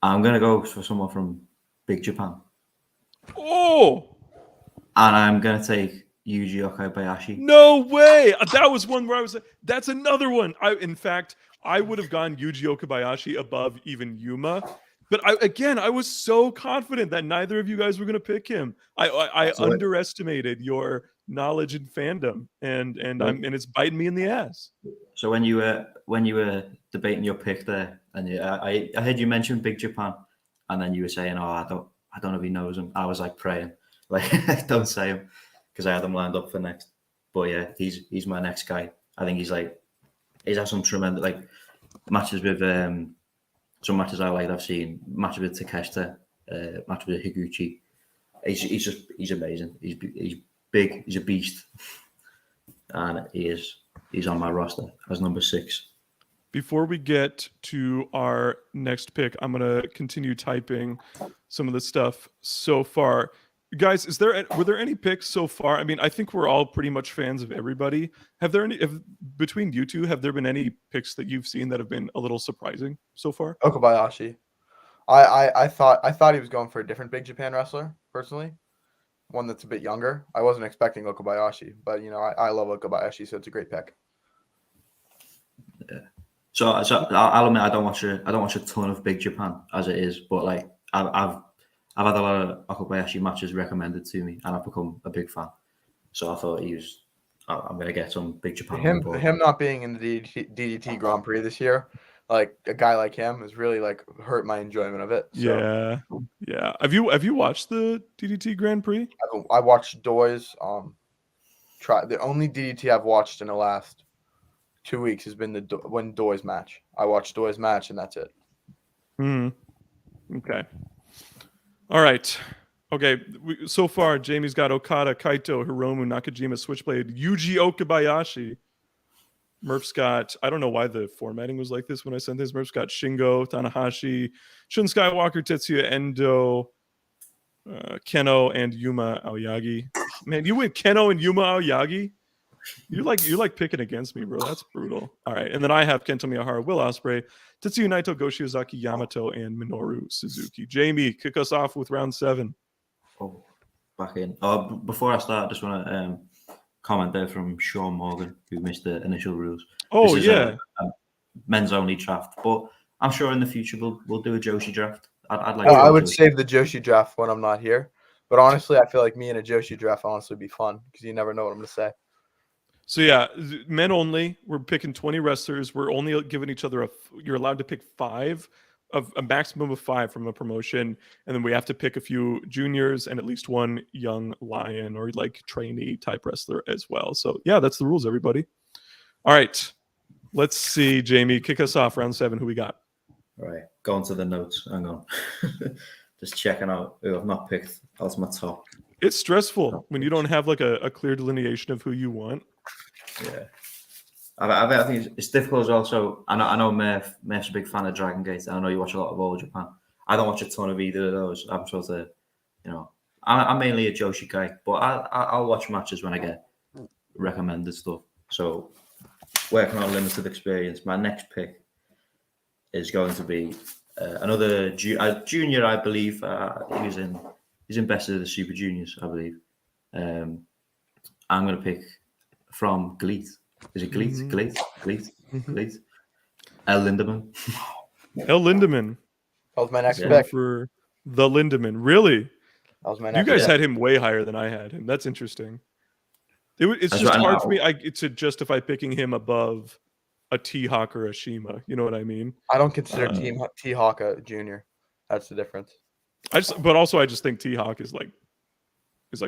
I'm going to go for someone from Big Japan. Oh! And I'm going to take Yuji Okabayashi. No way! That was one where I was like, that's another one. In fact, I would have gone Yuji Okabayashi above even Yuma. But I was so confident that neither of you guys were going to pick him. I underestimated your knowledge and fandom, and it's biting me in the ass. So when you were debating your pick there, and I heard you mention Big Japan, and then you were saying, "Oh, I don't know if he knows him." I was like praying, like, don't say him, because I had him lined up for next. But yeah, he's my next guy. I think he's had some tremendous like matches with some matches I like. I've seen matches with Takeshita, matches with Higuchi. He's amazing. He's big. He's a beast, and he's on my roster as number 6. Before we get to our next pick, I'm going to continue typing some of the stuff so far. Guys, were there any picks so far? I mean, I think we're all pretty much fans of everybody. Between you two, have there been any picks that you've seen that have been a little surprising so far? Okabayashi. I thought he was going for a different Big Japan wrestler, personally. One that's a bit younger. I wasn't expecting Okabayashi, but you know, I love Okabayashi, so it's a great pick. Yeah. So I'll admit I don't watch a ton of Big Japan as it is, but like I've had a lot of Okabayashi matches recommended to me, and I've become a big fan. So I thought I'm going to get some Big Japan. Him not being in the DDT Grand Prix this year, like a guy like him, has really like hurt my enjoyment of it. So. Yeah. Have you watched the DDT Grand Prix? I watched Doy's. The only DDT I've watched in the last 2 weeks has been when Doy's match. I watched Doy's match, and that's it. Okay. All right. Okay. So far, Jamie's got Okada, Kaito, Hiromu, Nakajima, Switchblade, Yuji Okabayashi. Murph's got, I don't know why the formatting was like this when I sent this. Murph's got Shingo, Tanahashi, Shun Skywalker, Tetsuya Endo, Keno and Yuma Aoyagi. Man, you went Keno and Yuma Aoyagi. You're like picking against me, bro. That's brutal. All right, and then I have Kento Miyahara, Will Ospreay, Tetsuya Naito, Go Shiozaki, Yamato, and Minoru Suzuki. Jamie, kick us off with round 7. Oh, back in. Before I start, I just want to comment there from Sean Morgan, who missed the initial rules. Oh, this is yeah. a men's only draft, but I'm sure in the future we'll do a Joshi draft. I'd like. I would save the Joshi draft when I'm not here, but honestly, I feel like me and a Joshi draft honestly would be fun because you never know what I'm going to say. So yeah, men only. We're picking 20 wrestlers. We're only giving each other you're allowed to pick 5 of a maximum of 5 from a promotion, and then we have to pick a few juniors and at least one young lion or like trainee type wrestler as well. So yeah, that's the rules, everybody. All right, let's see, Jamie, kick us off. Round 7. Who we got? All right, going to the notes. Hang on, just checking out who I've not picked. That's my top. It's stressful when you don't have like a clear delineation of who you want. Yeah, I think it's difficult as well. So I know Murph's a big fan of Dragon Gate. I know you watch a lot of All Japan. I don't watch a ton of either of those. I'm sort of, I'm mainly a Joshi guy, but I'll watch matches when I get recommended stuff. So working on limited experience, my next pick is going to be another junior, I believe. He's in Best of the Super Juniors, I believe. I'm going to pick from GLEAT. Is it GLEAT? GLEAT? El Lindemann. El Lindemann. That was my next pick. For the Lindemann. Really? That was my next You guys pick. had him way higher than I had him. That's interesting. It's just hard for me to justify picking him above a T-Hawk or a Shima. You know what I mean? I don't consider T-Hawk a junior. That's the difference. I just think T-Hawk is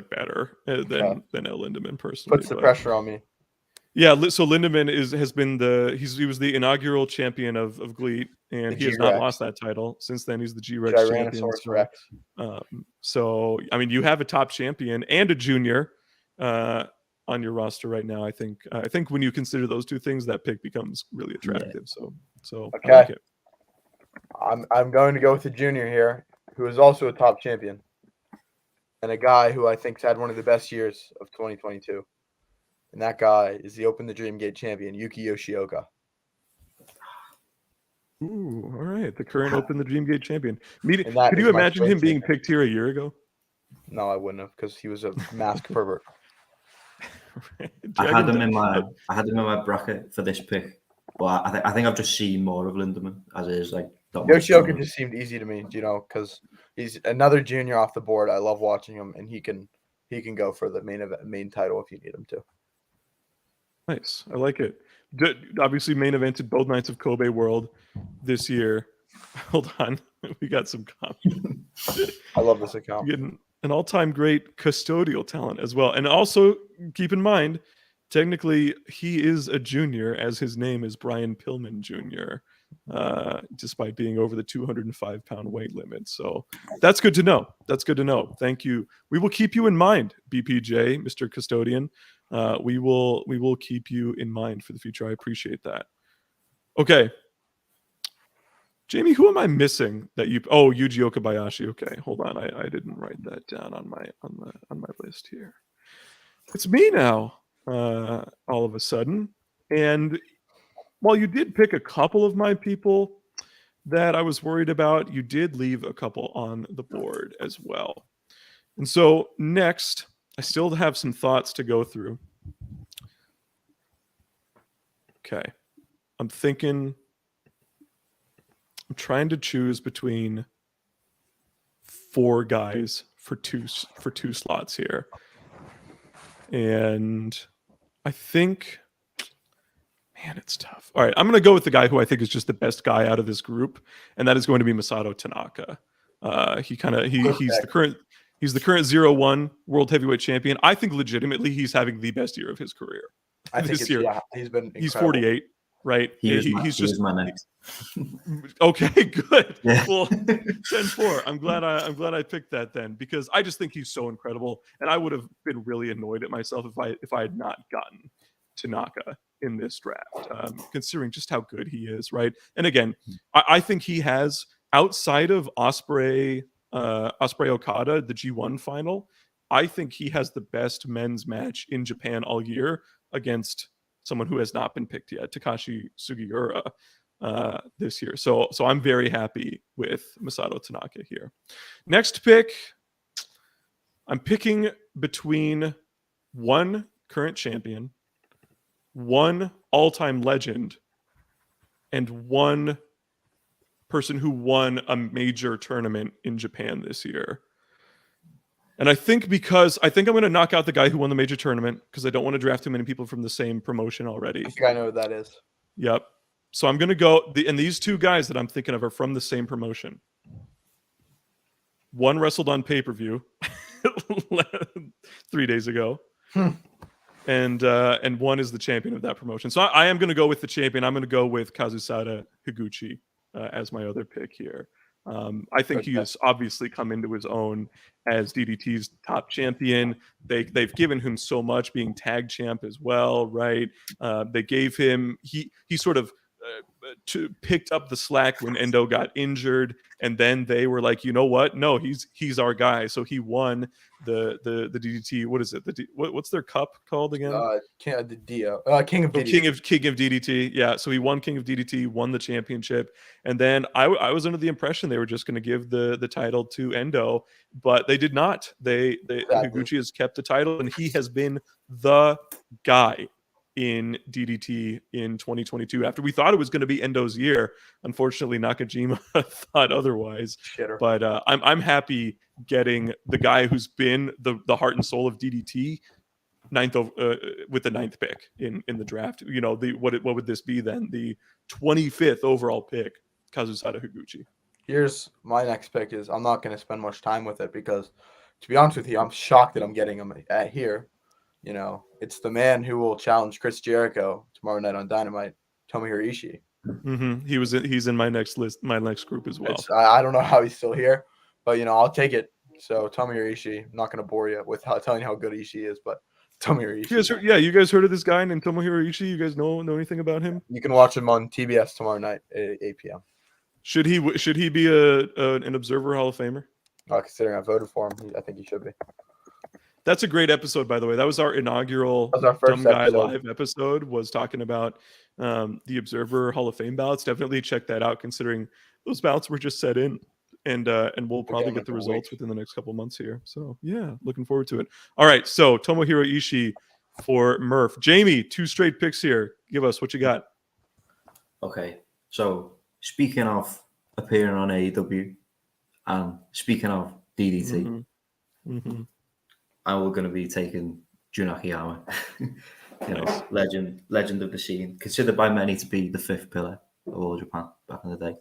better than El Lindemann personally. Puts the pressure on me. Yeah, so Lindemann he was the inaugural champion of GLEAT, and he has not lost that title since then. He's the G-Rex champion. So I mean, you have a top champion and a junior on your roster right now. I think when you consider those two things, that pick becomes really attractive. Yeah. So okay. I like it. I'm going to go with the junior here, who is also a top champion, and a guy who I think's had one of the best years of 2022. And that guy is the Open the Dream Gate champion, Yuki Yoshioka. Ooh, all right. The current Open the Dream Gate champion. Could you imagine him being picked here a year ago? No, I wouldn't have, because he was a masked pervert. I had him in my bracket for this pick, but I think I've just seen more of Lindemann as it is like. Yoshioka just seemed easy to me, because he's another junior off the board. I love watching him, and he can go for the main title if you need him to. Nice. I like it. Obviously, main evented both nights of Kobe World this year. Hold on. We got some comments. I love this account. Getting an all-time great custodial talent as well. And also, keep in mind, technically, he is a junior, as his name is Brian Pillman Jr., despite being over the 205-pound weight limit. So that's good to know. Thank you. We will keep you in mind, BPJ, Mr. Custodian. We will keep you in mind for the future. I appreciate that. Okay. Jamie, who am I missing that you Yuji Okabayashi. Okay, hold on. I didn't write that down on my list here. It's me now, all of a sudden. And while you did pick a couple of my people that I was worried about, you did leave a couple on the board as well. And so next, I still have some thoughts to go through. Okay. I'm trying to choose between 4 guys for two slots here. And I think, man, it's tough. All right, I'm going to go with the guy who I think is just the best guy out of this group, and that is going to be Masato Tanaka. He's the current 0-1 world heavyweight champion. I think legitimately he's having the best year of his career. I think this year. Yeah, he's been incredible. He's 48, right? He's just my next. Okay, good. Yeah. Well, 10-4. I'm glad I picked that then, because I just think he's so incredible, and I would have been really annoyed at myself if I had not gotten Tanaka in this draft, considering just how good he is, right? And again, I think he has, outside of Ospreay, Ospreay Okada, the G1 final, I think he has the best men's match in Japan all year against someone who has not been picked yet, Takashi Sugiura, this year. So I'm very happy with Masato Tanaka here. Next pick, I'm picking between one current champion, one all-time legend, and one person who won a major tournament in Japan this year. And I think I'm going to knock out the guy who won the major tournament because I don't want to draft too many people from the same promotion already. I think I know what that is. Yep. So I'm going to go, and these two guys that I'm thinking of are from the same promotion. One wrestled on pay-per-view 3 days ago. And one is the champion of that promotion. So I am going to go with the champion. I'm going to go with Kazusada Higuchi as my other pick here. I think he has obviously come into his own as DDT's top champion. They've given him so much, being tag champ as well, right? They gave him he sort of picked up the slack when Endo got injured, and then they were like, you know what? No, he's our guy. So he won the DDT. What is it? What's their cup called again? King of DDT. King of DDT. Yeah. So he won King of DDT, won the championship, and then I was under the impression they were just going to give the title to Endo, but they did not. Higuchi has kept the title, and he has been the guy in DDT in 2022. After we thought it was going to be Endo's year, unfortunately Nakajima thought otherwise. Shitter. But I'm happy getting the guy who's been the heart and soul of DDT with the 9th pick in the draft. You know, what would this be then? The 25th overall pick, Kazusada Higuchi. Here's my next pick. Is I'm not going to spend much time with it because, to be honest with you, I'm shocked that I'm getting him here. You know, it's the man who will challenge Chris Jericho tomorrow night on Dynamite, Tomohiro Ishii. Mm-hmm. He's in my next list, my next group as well. I don't know how he's still here, but you know, I'll take it. So Tomohiro Ishii, I'm not going to bore you with telling you how good Ishii is, but Tomohiro Ishii. You guys heard of this guy named Tomohiro Ishii? You guys know anything about him? You can watch him on TBS tomorrow night at 8 p.m. Should he be an Observer Hall of Famer? Considering I voted for him, I think he should be. That's a great episode, by the way. That was our inaugural first Dumb Guy Live episode, was talking about the Observer Hall of Fame ballots. Definitely check that out, considering those ballots were just set in, and we'll probably get the results within the next couple months here. So yeah, looking forward to it. All right, so Tomohiro Ishii for Murph. Jamie, 2 straight picks here. Give us what you got. Okay, so speaking of appearing on AEW, and speaking of DDT, I'm going to be taking Jun Akiyama, legend of the scene, considered by many to be the 5th pillar of all Japan back in the day.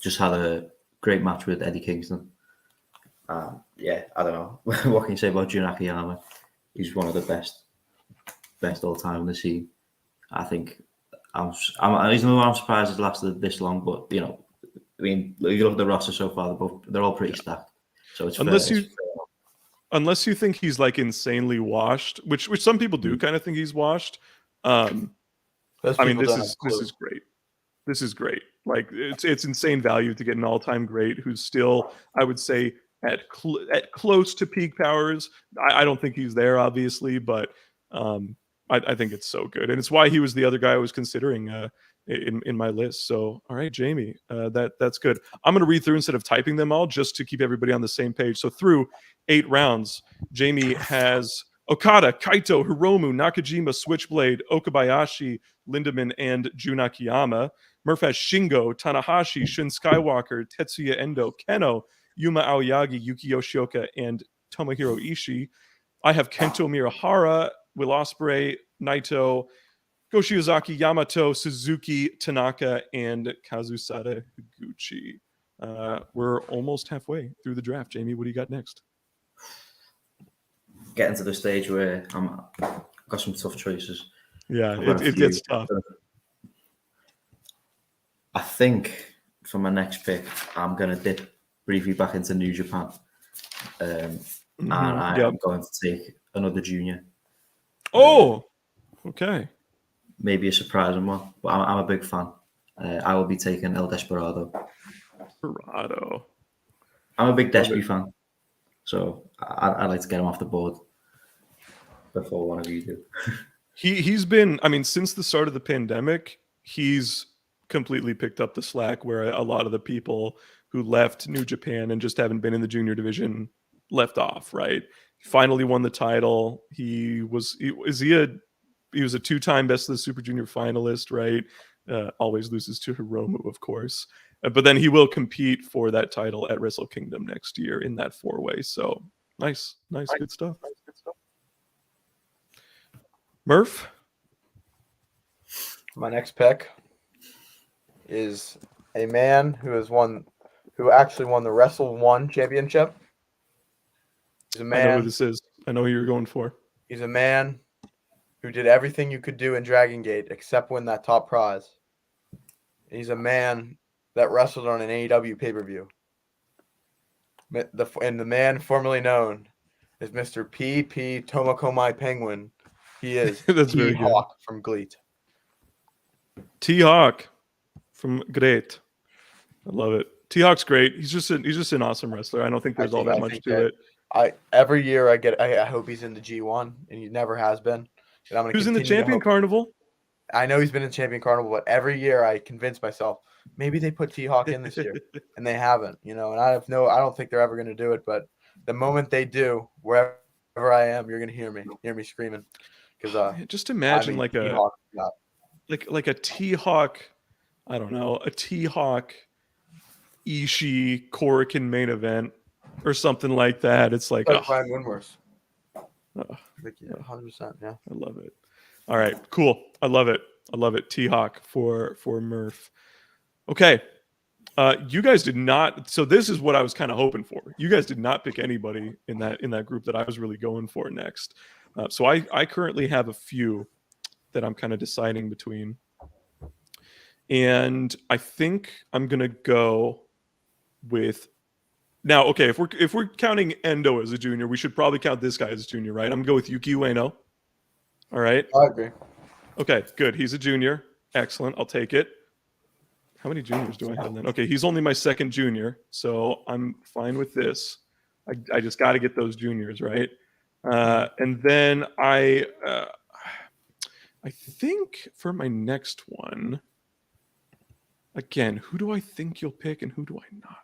Just had a great match with Eddie Kingston. Yeah, I don't know. What can you say about Jun Akiyama? He's one of the best all time in the scene. I think I'm surprised it's lasted this long, but you know, I mean, you look at the roster so far; they're all pretty stacked. So it's unless you think he's like insanely washed, which some people do kind of think he's washed. I mean, this is great. This is great. Like it's insane value to get an all-time great who's still, I would say, at close to peak powers. I don't think he's there, obviously, but I think it's so good, and it's why he was the other guy I was considering in my list. So, all right, Jamie, that's good. I'm going to read through instead of typing them all, just to keep everybody on the same page. So through 8 rounds, Jamie has Okada, Kaito, Hiromu, Nakajima, Switchblade, Okabayashi, Lindemann, and Jun Akiyama. Murph has Shingo, Tanahashi, Shun Skywalker, Tetsuya Endo, Keno, Yuma Aoyagi, Yuki Yoshioka, and Tomohiro Ishii. I have Kento Mirahara, Will Ospreay, Naito, Go Shiozaki, Yamato, Suzuki, Tanaka, and Kazusada Higuchi. We're almost halfway through the draft. Jamie, what do you got next? Getting to the stage where I've got some tough choices. Yeah, it gets tough. I think for my next pick, I'm going to dip briefly back into New Japan. And I'm going to take another junior. Oh, okay. Maybe a surprising one, but I'm a big fan. I will be taking El Desperado. Desperado. I'm a big Despy fan, so I'd like to get him off the board before one of you do. He's been, I mean, since the start of the pandemic, he's completely picked up the slack where a lot of the people who left New Japan and just haven't been in the junior division left off, right? He finally won the title. He was a two-time Best of the Super Junior finalist, right? Always loses to Hiromu, of course. But then he will compete for that title at Wrestle Kingdom next year in that 4-way. So nice, good stuff. Murph? My next pick is a man who actually won the Wrestle 1 championship. He's a man. I know who this is. I know who you're going for. He's a man who did everything you could do in Dragon Gate except win that top prize. He's a man that wrestled on an AEW pay-per-view. And the man formerly known as Mr. P.P. Tomokomai Penguin. He is That's very good. T-Hawk from GLEAT. T-Hawk from Great. I love it. T-Hawk's great. He's just an awesome wrestler. I don't think there's all that much to it. Every year I hope he's in the G1, and he never has been. And I'm Who's in the Champion Carnival? I know he's been in Champion Carnival, but every year I convince myself maybe they put T-Hawk in this year, and they haven't. And I don't think they're ever going to do it. But the moment they do, wherever I am, you're going to hear me screaming. Because just imagine like a T-Hawk, I don't know, a T-Hawk Ishii Korakuen main event or something like that. It's like Brian Windworth. 100%. Yeah, I love it. All right, cool. I love it. T-Hawk for Murph. Okay. You guys did not. So this is what I was kind of hoping for. You guys did not pick anybody in that group that I was really going for next. So I currently have a few that I'm kind of deciding between, and I think I'm gonna go with. Now, okay, if we're counting Endo as a junior, we should probably count this guy as a junior, right? I'm gonna go with Yuki Ueno. All right. I agree. Okay, good. He's a junior. Excellent. I'll take it. How many juniors do I have then? Okay, he's only my second junior, so I'm fine with this. I just got to get those juniors, right? And then I think for my next one, again, who do I think you'll pick and who do I not?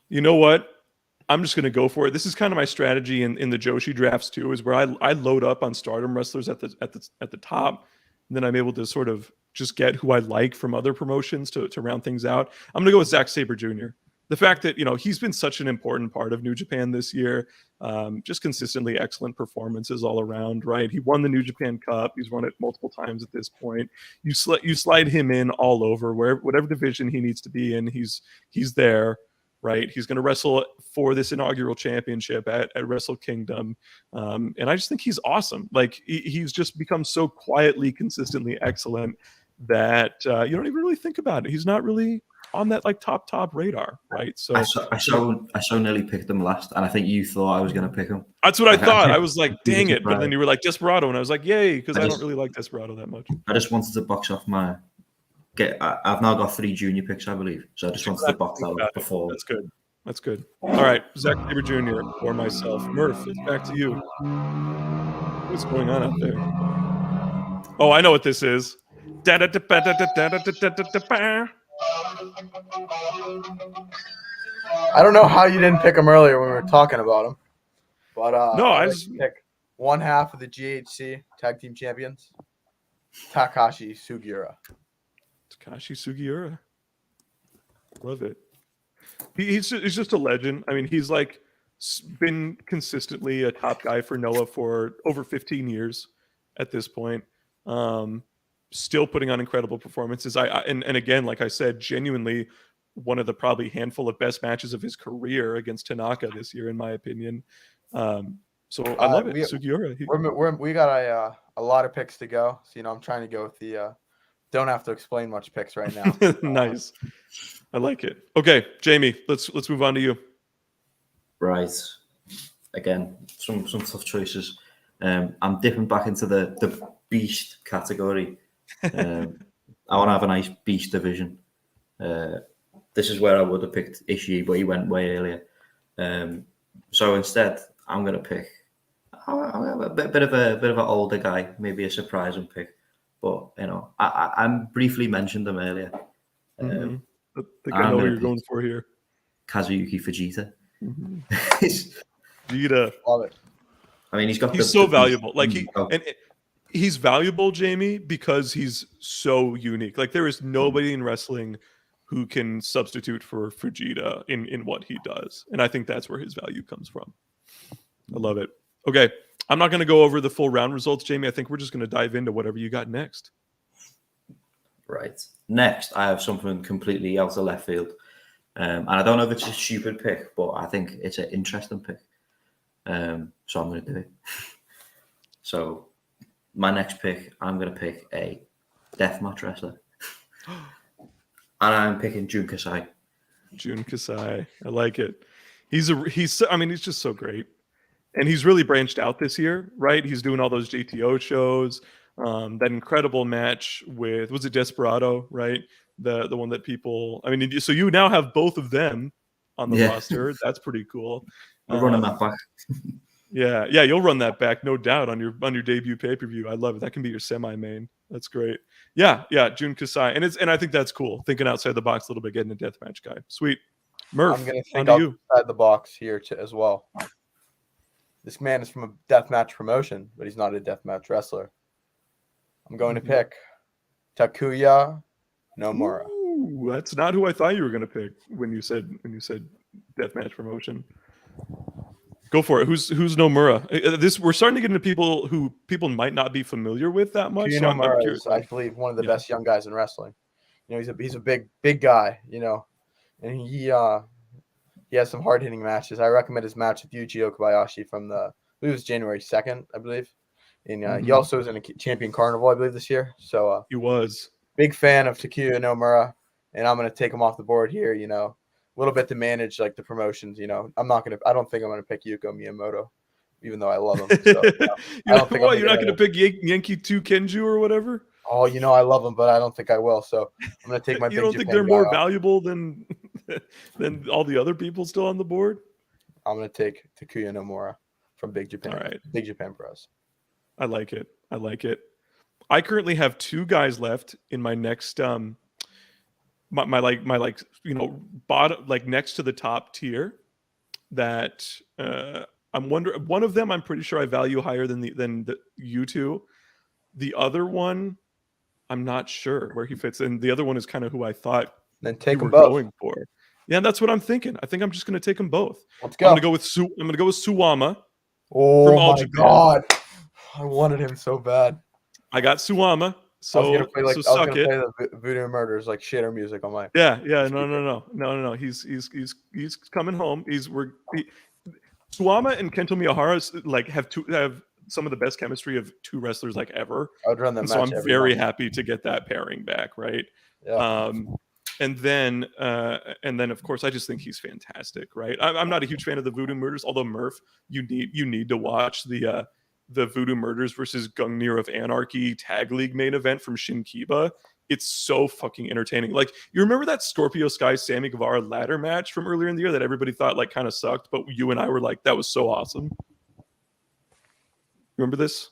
You know what? I'm just going to go for it. This is kind of my strategy in the Joshi drafts too, is where I load up on Stardom wrestlers at the top, and then I'm able to sort of just get who I like from other promotions to round things out. I'm going to go with Zack Sabre Jr. The fact that, he's been such an important part of New Japan this year, just consistently excellent performances all around, right? He won the New Japan Cup. He's won it multiple times at this point. You slide him in all over, whatever division he needs to be in, he's there, right? He's going to wrestle for this inaugural championship at Wrestle Kingdom. And I just think he's awesome. Like, he's just become so quietly, consistently excellent that you don't even really think about it. He's not really on that like top radar, right? So I so nearly picked him last, and I think you thought I was going to pick him. That's what I thought. I was like, dang it! But then you were like Desperado, and I was like, yay, because I don't really like Desperado that much. I just wanted to box off I've now got 3 junior picks, I believe. So I just wanted to box that off before. That's good. All right, Zack Sabre Jr. or myself. Murph, it's back to you. What's going on out there? Oh, I know what this is. I don't know how you didn't pick him earlier when we were talking about him, but no, I just pick one half of the GHC Tag Team Champions, Takashi Sugiura. Love it. He's just a legend. I mean, he's like been consistently a top guy for Noah for over 15 years at this point. Still putting on incredible performances. And again, like I said, genuinely one of the probably handful of best matches of his career against Tanaka this year, in my opinion. So I love it. Sugiura. We got a lot of picks to go. So, I'm trying to go with the don't have to explain much picks right now. Nice. I like it. Okay, Jamie, let's move on to you. Right. Again, some tough choices. I'm dipping back into the beast category. I want to have a nice beast division. this is where I would have picked Ishii, but he went way earlier. So instead, I'm going to pick a bit of an older guy, maybe a surprising pick. But I briefly mentioned him earlier. I think I know what you're going for here. Kazuyuki Fujita. Fujita. Love it. I mean, he's so valuable. Like he's valuable, Jamie, because he's so unique. Like there is nobody in wrestling who can substitute for Fujita in what he does. And I think that's where his value comes from. I love it. Okay. I'm not going to go over the full round results, Jamie. I think we're just going to dive into whatever you got next. Right. Next, I have something completely out of left field. And I don't know if it's a stupid pick, but I think it's an interesting pick. So I'm going to do it. So my next pick, I'm going to pick a deathmatch wrestler. And I'm picking Jun Kasai. Jun Kasai. I like it. He's just so great. And he's really branched out this year, right? He's doing all those JTO shows. That incredible match with, was it Desperado, right? The one that people, so you now have both of them on the roster. That's pretty cool. We're running that back. Yeah, you'll run that back, no doubt, on your debut pay-per-view. I love it. That can be your semi-main. That's great. Yeah, Jun Kasai. And I think that's cool. Thinking outside the box a little bit, getting a deathmatch guy. Sweet. Murph, I'm going to think outside the box here as well. This man is from a deathmatch promotion, but he's not a deathmatch wrestler. I'm going to pick Takuya Nomura. Ooh, that's not who I thought you were going to pick when you said deathmatch promotion. Go for it. Who's Nomura? We're starting to get into people who people might not be familiar with that much. So Nomura is, I believe, one of the best young guys in wrestling. He's a big guy. And he has some hard hitting matches. I recommend his match with Yuji Okabayashi from it was January 2nd, I believe. And he also was in a Champion Carnival, I believe, this year. So he was big fan of Takuya Nomura, and I'm going to take him off the board here. A little bit to manage like the promotions. I don't think I'm going to pick Yuko Miyamoto, even though I love him. So, you're not going to pick Yankee 2 Kenju or whatever? Oh, I love him, but I don't think I will. So I'm going to take my. You don't think they're more valuable than all the other people still on the board? I'm going to take Takuya Nomura from Big Japan. All right. Big Japan Press. I like it. I currently have 2 guys left in my next bottom, like next to the top tier, that I'm wondering. One of them I'm pretty sure I value higher than you two. The other one, I'm not sure where he fits, and the other one is kind of who I thought then take them both. Going for. Yeah, that's what I'm thinking. I think I'm just going to take them both. Let's go. I'm going to go with Suwama. Oh from All my Japan. God, I wanted him so bad. I got Suwama. So I was gonna play play the Voodoo Murders like shitter music on my. Yeah. No. He's coming home. Suwama and Kento Miyahara have some of the best chemistry of 2 wrestlers like ever. I would run that match. So I'm very happy to get that pairing back, right? Yeah. And then of course I just think he's fantastic, right? I'm not a huge fan of the Voodoo Murders, although Murph, you need to watch the Voodoo Murders versus Gungnir of Anarchy Tag League main event from Shinkiba. It's so fucking entertaining. Like, you remember that Scorpio Sky Sammy Guevara ladder match from earlier in the year that everybody thought like kind of sucked, but you and I were like, that was so awesome. Remember this?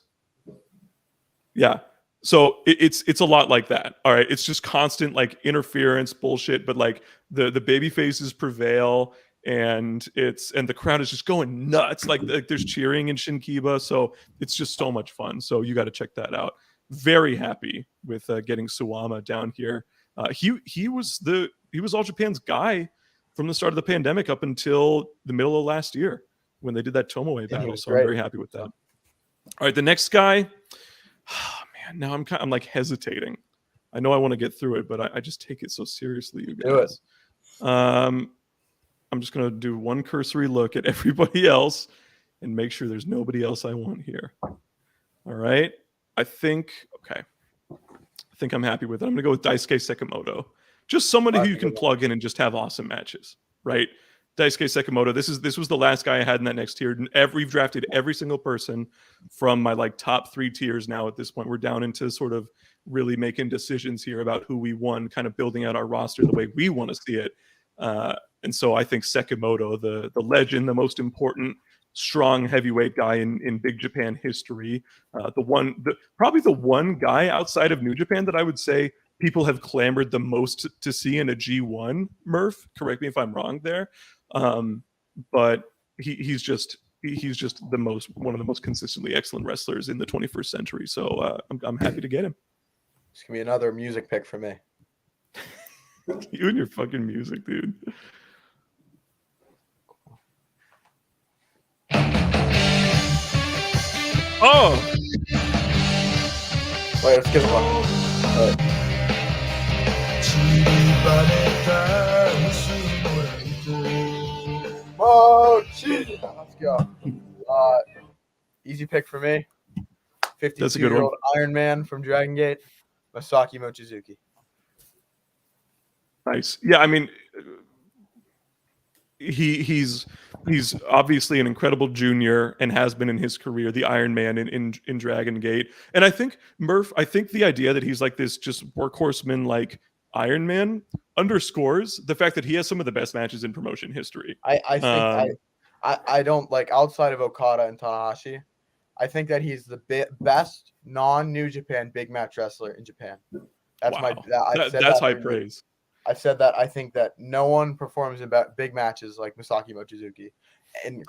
Yeah. So it's a lot like that. All right. It's just constant like interference bullshit, but like the baby faces prevail, and the crowd is just going nuts. Like there's cheering in Shinkiba. So it's just so much fun. So you got to check that out. Very happy with getting Suwama down here. He was All Japan's guy from the start of the pandemic up until the middle of last year when they did that Tomoe battle. So I'm very happy with that. All right. The next guy, now I'm like hesitating. I know I want to get through it, but I just take it so seriously, you guys. Do it. I'm just going to do one cursory look at everybody else and make sure there's nobody else I want here. All right. I think I'm happy with it. I'm going to go with Daisuke Sekimoto. Just somebody who you can plug in and just have awesome matches, right? Daisuke Sekimoto. This was the last guy I had in that next tier. We've drafted every single person from my like top 3 tiers now. At this point, we're down into sort of really making decisions here about who we want, kind of building out our roster the way we want to see it. And so I think Sekimoto, the legend, the most important strong heavyweight guy in Big Japan history, probably the one guy outside of New Japan that I would say people have clamored the most to see in a G1. Murph, correct me if I'm wrong there, but he's just one of the most consistently excellent wrestlers in the 21st century. So I'm happy to get him. It's gonna be another music pick for me. You and your fucking music, dude. Oh! Wait, let's give it one. Let's go. Easy pick for me. 52-year-old Iron Man from Dragon Gate, Masaki Mochizuki. Nice. Yeah, I mean, he's obviously an incredible junior and has been in his career, the Iron Man in Dragon Gate. And I think Murph, the idea that he's like this just workhorseman like Iron Man underscores the fact that he has some of the best matches in promotion history. I think I don't like, outside of Okada and Tanahashi, I think that he's the best non-New Japan big match wrestler in Japan. That's that's high praise. I've said that I think that no one performs in big matches like Masaki Mochizuki. And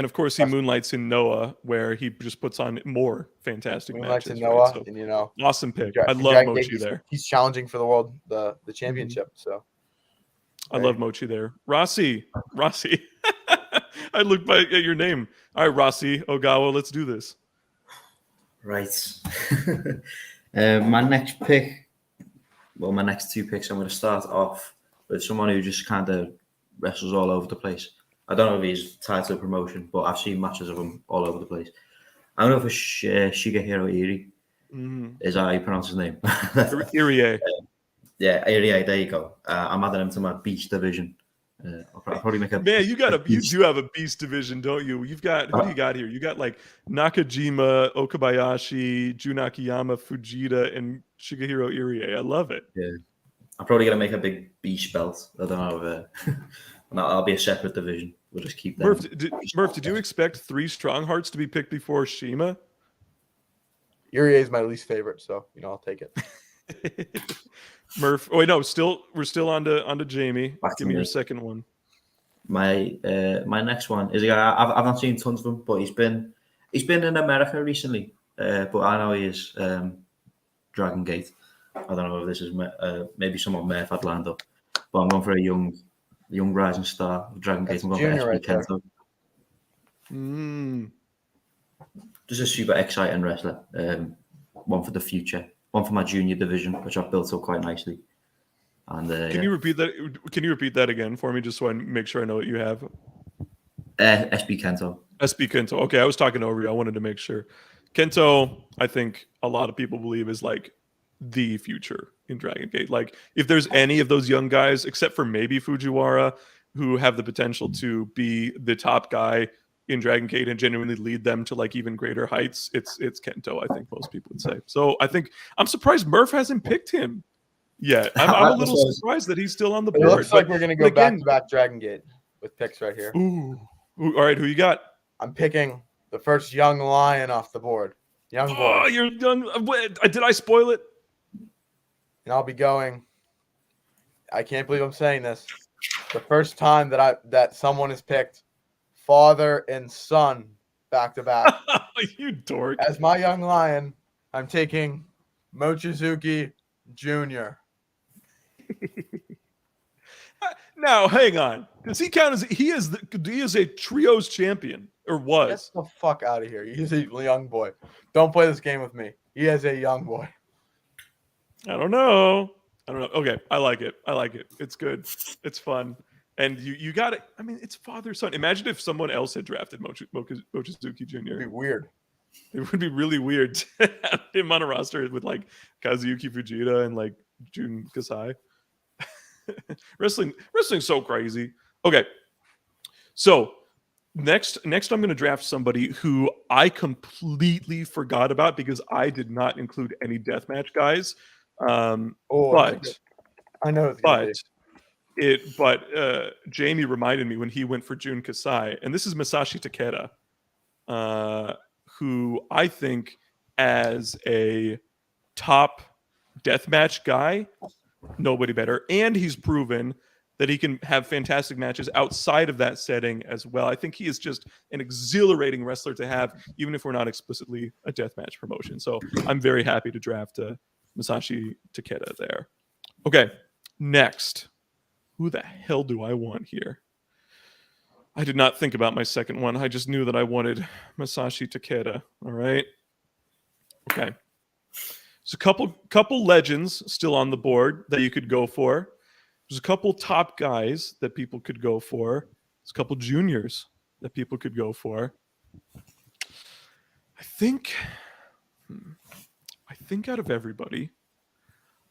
of course, he moonlights in Noah, where he just puts on more fantastic matches. In Noah, right? So, and awesome pick. I love Mochi there. He's challenging for the world, the championship. So I love Mochi there. Rossi. I looked at your name. All right, Rossi Ogawa, let's do this. Right. My next pick. Well, my next 2 picks, I'm going to start off with someone who just kind of wrestles all over the place. I don't know if he's tied to a promotion, but I've seen matches of him all over the place. I'm going for Shigehiro Iri. Is that how you pronounce his name? Irie. Yeah, Irie, there you go. I'm adding him to my beast division. I'll probably make a... Man, you do have a beast division, don't you? Who do you got here? You got like Nakajima, Okabayashi, Jun Akiyama, Fujita, and Shigehiro Irie. I love it. Yeah, I'm probably gonna make a big beast belt. I don't know if I'll be a separate division. We'll just keep that. Murph, did you expect 3 strong hearts to be picked before Shima? Irie is my least favorite, so I'll take it. Murph. Oh wait, no, we're still on to Jamie. Give me your second one. My next one is a guy I've not seen tons of him, but he's been in America recently. But I know he is Dragon Gate. I don't know if this is maybe someone Murph had lined up, but I'm going for a young rising star of Dragon Gate. I'm going for SB Kento. Just a super exciting wrestler. One for the future. One for my junior division, which I've built up quite nicely. And Can you repeat that? Can you repeat that again for me, just so I make sure I know what you have? SB Kento. SB Kento. Okay, I was talking over you. I wanted to make sure. Kento, I think a lot of people believe is like the future in Dragon Gate. Like, if there's any of those young guys, except for maybe Fujiwara, who have the potential to be the top guy in Dragon Gate and genuinely lead them to like even greater heights, it's Kento, I think most people would say. So I think I'm surprised Murph hasn't picked him yet. I'm a little surprised that he's still on the board. It looks like we're going to go back-to-back Dragon Gate with picks right here. Ooh. All right, who you got? I'm picking the first young lion off the board. Young boy. Oh, you're young. Did I spoil it? And I'll be going. I can't believe I'm saying this. The first time that someone has picked father and son back to back. You dork. As my young lion, I'm taking Mochizuki Jr. Now, hang on. Does he count as he is a trios champion or was? Get the fuck out of here. He's a young boy. Don't play this game with me. He is a young boy. I don't know. Okay, I like it. It's good. It's fun. And you got it. I mean, it's father son. Imagine if someone else had drafted Mochizuki Jr. It'd be weird. It would be really weird to have him on a roster with like Kazuyuki Fujita and like Jun Kasai. Wrestling's so crazy. Okay. So next I'm going to draft somebody who I completely forgot about because I did not include any deathmatch guys. But I know it's going to be. Jamie reminded me when he went for Jun Kasai, and this is Masashi Takeda, who I think as a top deathmatch guy, nobody better, and he's proven that he can have fantastic matches outside of that setting as well. I think he is just an exhilarating wrestler to have, even if we're not explicitly a deathmatch promotion. So I'm very happy to draft Masashi Takeda there. Okay, next. Who the hell do I want here? I did not think about my second one. I just knew that I wanted Masashi Takeda. All right. Okay. There's a couple legends still on the board that you could go for. There's a couple top guys that people could go for. There's a couple juniors that people could go for. I think out of everybody,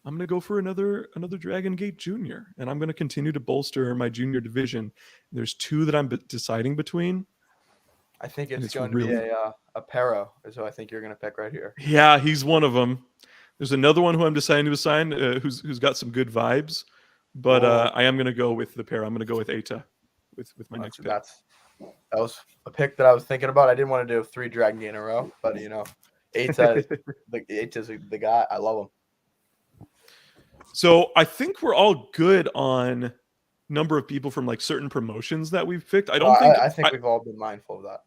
I'm going to go for another Dragon Gate Junior, and I'm going to continue to bolster my junior division. There's two that I'm deciding between. I think it's going to be a Puro is who I think you're going to pick right here. Yeah, he's one of them. There's another one who I'm deciding to assign who's got some good vibes, but I am going to go with the Puro. I'm going to go with Eita with my next pick. That was a pick that I was thinking about. I didn't want to do 3 Dragon Gate in a row, but Eita is the guy. I love him. So I think we're all good on number of people from like certain promotions that we've picked. I think we've all been mindful of that.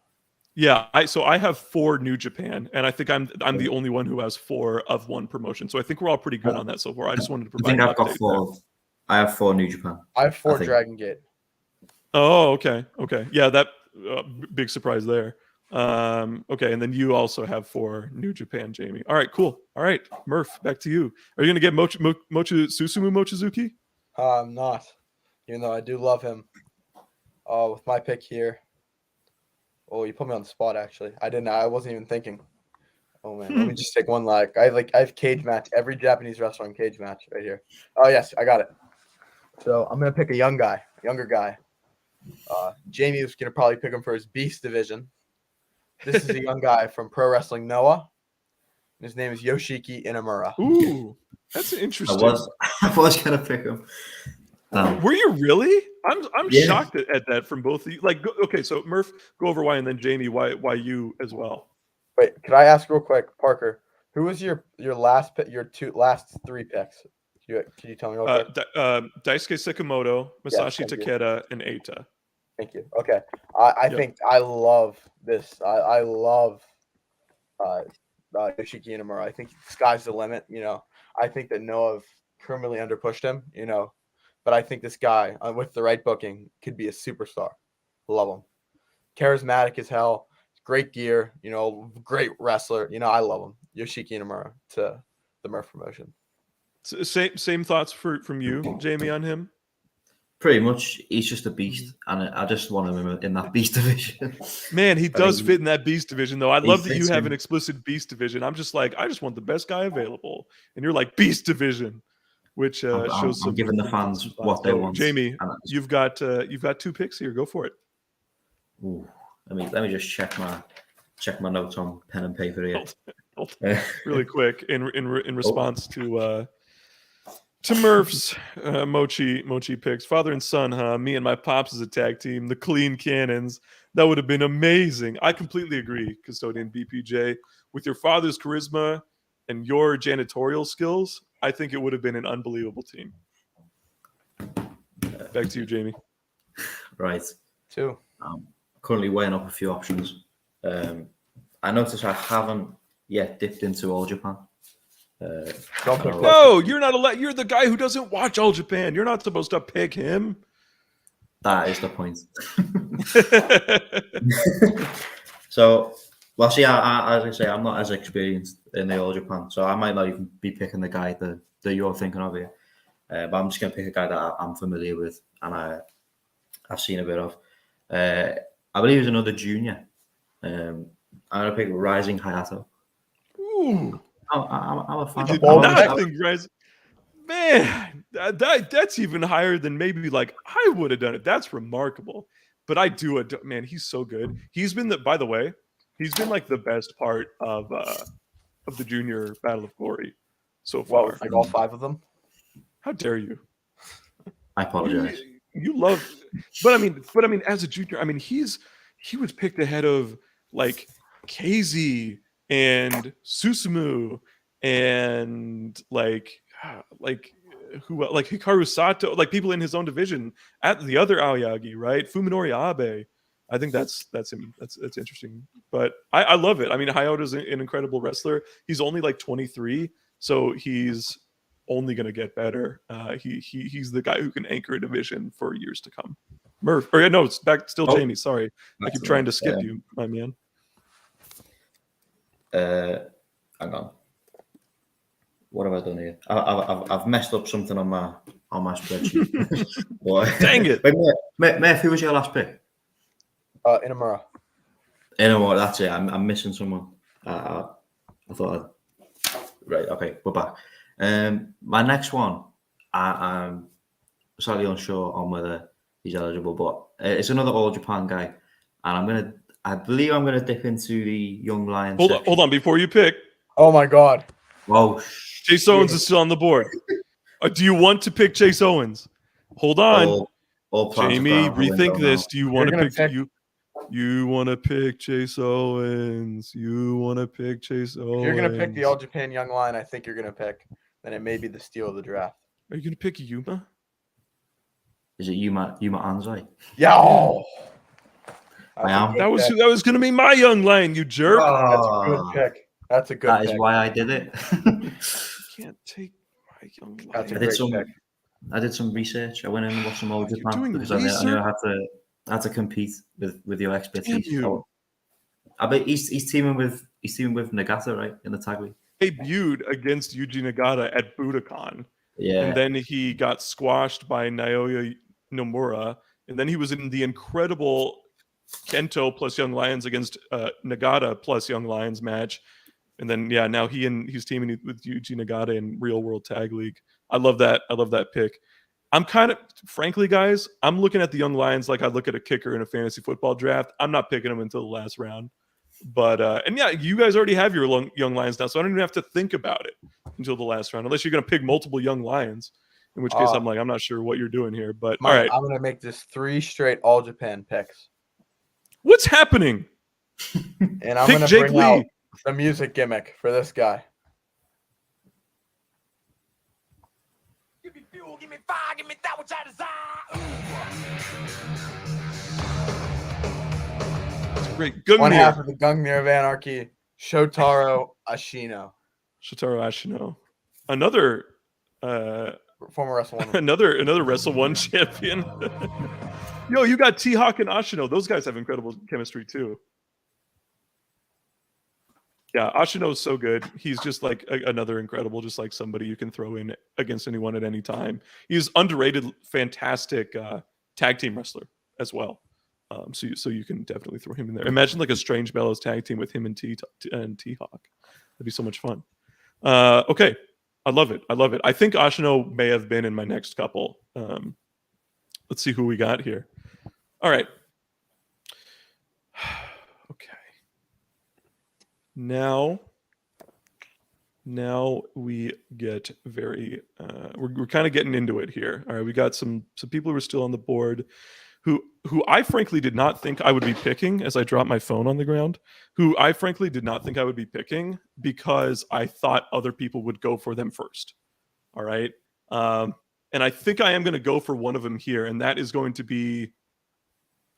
Yeah, I have 4 New Japan, and I think I'm the only one who has 4 of one promotion. So I think we're all pretty good on that so far. I just wanted to provide. I think I've got 4. I have 4 New Japan. I have 4 Dragon Gate. Oh, okay. Yeah, that big surprise there. Okay, and then you also have 4 New Japan, Jamie. All right, cool. All right, Murph, back to you. Are you gonna get Susumu Mochizuki? I'm not, even though I do love him. With my pick here. Oh, you put me on the spot. Actually, I wasn't even thinking. Oh man, let me just take one. I have cage match. Every Japanese wrestler on cage match right here. Oh yes, I got it. So I'm gonna pick a younger guy. Jamie was gonna probably pick him for his Beast division. This is a young guy from Pro Wrestling Noah. His name is Yoshiki Inamura. Ooh, that's interesting. I was gonna pick him. Were you really? I'm shocked at that from both of you. Okay, so Murph, go over why, and then Jamie, why you as well. Wait, could I ask real quick, Parker? Who was your last pick? Your last 3 picks? Can you tell me real quick? Daisuke Sekimoto, Masashi Takeda, and Eita. Thank you. Okay, I think I love this. I love Yoshiki Inamura. I think sky's the limit. I think that Noah criminally underpushed him. But I think this guy, with the right booking, could be a superstar. Love him. Charismatic as hell. Great gear. Great wrestler. I love him. Yoshiki Inamura to the Murph promotion. So same thoughts from you, Jamie, on him? Pretty much. He's just a beast. And I just want him in that Beast division. Man, he does fit in that Beast division, though. I love that you have an explicit Beast division. I'm just like, I just want the best guy available. And you're like, Beast division. Which shows some. I'm giving the fans what they want. Jamie, you've got 2 picks here. Go for it. Ooh, let me just check my notes on pen and paper here. Really quick in response to Murph's Mochi picks. Father and son, huh? Me and my pops as a tag team, the Clean Cannons. That would have been amazing. I completely agree, Custodian BPJ. With your father's charisma and your janitorial skills, I think it would have been an unbelievable team. Back to you, Jamie. Right. 2. Currently weighing up a few options. I noticed I haven't yet dipped into All Japan. No, you're not allowed. You're the guy who doesn't watch All Japan. You're not supposed to pick him. That is the point. So, well, see, as I say, I'm not as experienced in the All Japan, so I might not even be picking the guy that you're thinking of here. But I'm just going to pick a guy that I'm familiar with and I've seen a bit of. I believe he's another junior. I'm going to pick Rising Hayato. Ooh. I'm a fan. Man, that's even higher than maybe like I would have done it. That's remarkable. But I do it. Man, he's so good. He's been by the way, he's been like the best part of the junior Battle of Glory so far. Like all 5 of them? How dare you? I apologize. You love, but I mean, as a junior, I mean, he was picked ahead of like KZ and Susumu and like who, like Hikaru Sato, like people in his own division at the other Aoyagi, right? Fuminori Abe. I think that's interesting, but I love it. I mean, Hayaota's an incredible wrestler. He's only like 23, so he's only going to get better. He's the guy who can anchor a division for years to come. Murph, or no, it's back still Jamie. Sorry, I keep trying to skip you, my man. Hang on. What have I done here? I've messed up something on my spreadsheet. Dang it! Wait, Murph, who was your last pick? Inamura. Inamura, that's it. I'm missing someone. I thought. Right. Okay, we're back. My next one, I'm slightly unsure on whether he's eligible, but it's another All Japan guy, and I believe I'm gonna dip into the Young Lions. Hold on, before you pick. Oh my God! Oh, Chase Owens is still on the board. Do you want to pick Chase Owens? Hold on, Jamie. Rethink this. Do you want to pick you? You want to pick Chase Owens. You want to pick Chase Owens. If you're going to pick the All Japan Young Lion, I think you're going to pick, then it may be the steal of the draft. Are you going to pick Yuma? Is it Yuma Anzai? Yeah. Oh. I am. That was going to be my Young Lion, you jerk. That's a good pick. That's a good pick. That is why I did it. You can't take my Young Lion. That's a great pick. I did some research. I went in and watched some All Japan because I knew I had to compete with your expertise. I bet he's teaming with Nagata, right, in the tag league. Debuted against Yuji Nagata at Budokan. Yeah. And then he got squashed by Naoya Nomura. And then he was in the incredible Kento plus Young Lions against Nagata plus Young Lions match. And then now he's teaming with Yuji Nagata in Real World Tag League. I love that pick. I'm kind of, frankly, guys, I'm looking at the Young Lions like I look at a kicker in a fantasy football draft. I'm not picking them until the last round. But, you guys already have your Young Lions now, so I don't even have to think about it until the last round, unless you're going to pick multiple Young Lions, in which case I'm not sure what you're doing here. But, all right. I'm going to make this 3 straight All Japan picks. What's happening? And I'm going to bring out the music gimmick for this guy. Give me fuel, give me fire, give me that which I desire. That's great. Gungnir. One half of the Gungnir of Anarchy, Shotaro Ashino. Shotaro Ashino. Another former Wrestle One. another Wrestle One champion. Yo, you got T-Hawk and Ashino. Those guys have incredible chemistry too. Yeah, Ashino is so good. He's just like another incredible, just like somebody you can throw in against anyone at any time. He's underrated, fantastic tag team wrestler as well. So you can definitely throw him in there. Imagine like a Strange Bellows tag team with him and T-Hawk. That'd be so much fun. Okay, I love it. I think Ashino may have been in my next couple. Let's see who we got here. All right. Okay. Now we get very we're kind of getting into it here. All right, we got some people who are still on the board who I frankly did not think I would be picking as I dropped my phone on the ground, who I frankly did not think I would be picking because I thought other people would go for them first. All right. And I think I am going to go for one of them here, and that is going to be,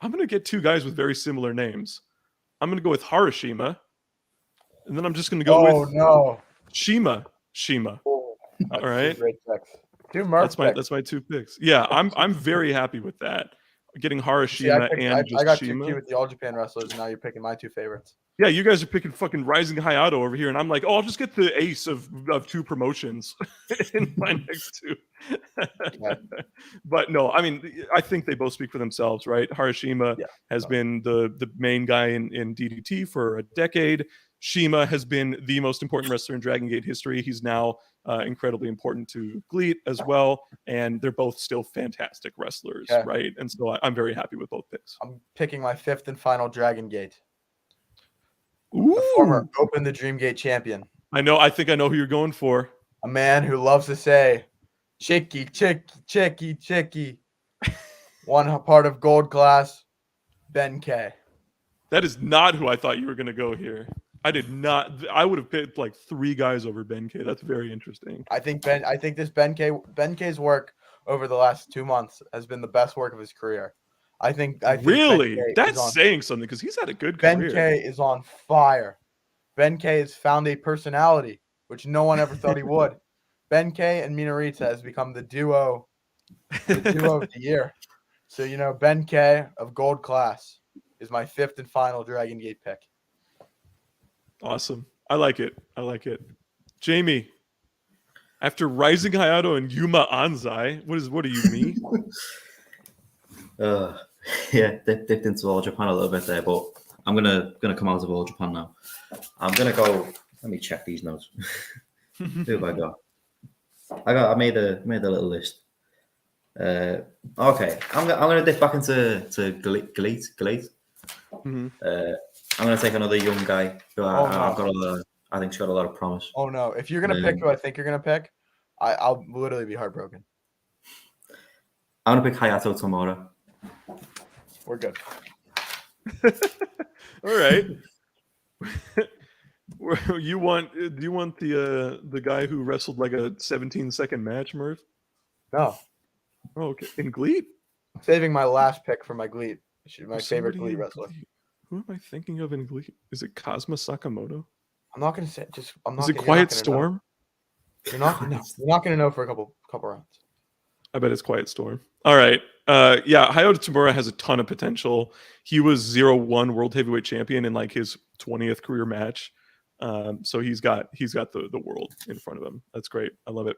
I'm going to get 2 guys with very similar names. I'm going to go with Harashima, and then I'm just going to go with Shima. Oh, all right. Great picks. That's my 2 picks. Yeah, I'm very happy with that. Getting Harashima I got Shima. 2 with the All Japan wrestlers, and now you're picking my 2 favorites. Yeah, you guys are picking fucking Rising Hayato over here, and I'm like, I'll just get the ace of 2 promotions in my next 2. But no, I mean, I think they both speak for themselves, right? Harashima has been the main guy in DDT for a decade. Shima has been the most important wrestler in Dragon Gate history. He's now incredibly important to GLEAT as well, and they're both still fantastic wrestlers, right? And so I'm very happy with both picks. I'm picking my 5th and final Dragon Gate. Ooh. The former Open the Dream Gate champion. I think I know who you're going for. A man who loves to say, "Chicky, chicky, chicky, chicky." One part of Gold Class, Ben K. That is not who I thought you were going to go here. I did not. I would have picked like 3 guys over Ben K. That's very interesting. I think this Ben K's work over the last 2 months has been the best work of his career. I think really, that's saying something because he's had a good career. Ben K is on fire. Ben K has found a personality which no one ever thought he would. Ben K and Minorita has become the duo of the year. So Ben K of Gold Class is my 5th and final Dragon Gate pick. Awesome. I like it. Jamie, after Rising Hayato and Yuma Anzai, what are you, me? Yeah, dipped into All Japan a little bit there, but I'm gonna come out of All Japan now. I'm gonna go. Let me check these notes. Who have I got? I made a little list. Okay, I'm gonna dip back into GLEAT. Mm-hmm. I'm gonna take another young guy who I think's got a lot of promise. Oh no! If you're gonna pick who I think you're gonna pick, I'll literally be heartbroken. I'm gonna pick Hayato Tomura. We're good. All right. Do you want the guy who wrestled like a 17-second match, Murph? No. Oh, okay. In GLEAT? I'm saving my last pick for my GLEAT. My favorite GLEAT wrestler. Who am I thinking of in GLEAT? Is it Kazuma Sakamoto? I'm not gonna say. Is it Quiet Storm? You're not gonna know for a couple rounds. I bet it's Quiet Storm. All right. Yeah, Hayato Tamura has a ton of potential. He was 0-1 World Heavyweight Champion in like his 20th career match. So he's got the world in front of him. That's great. I love it.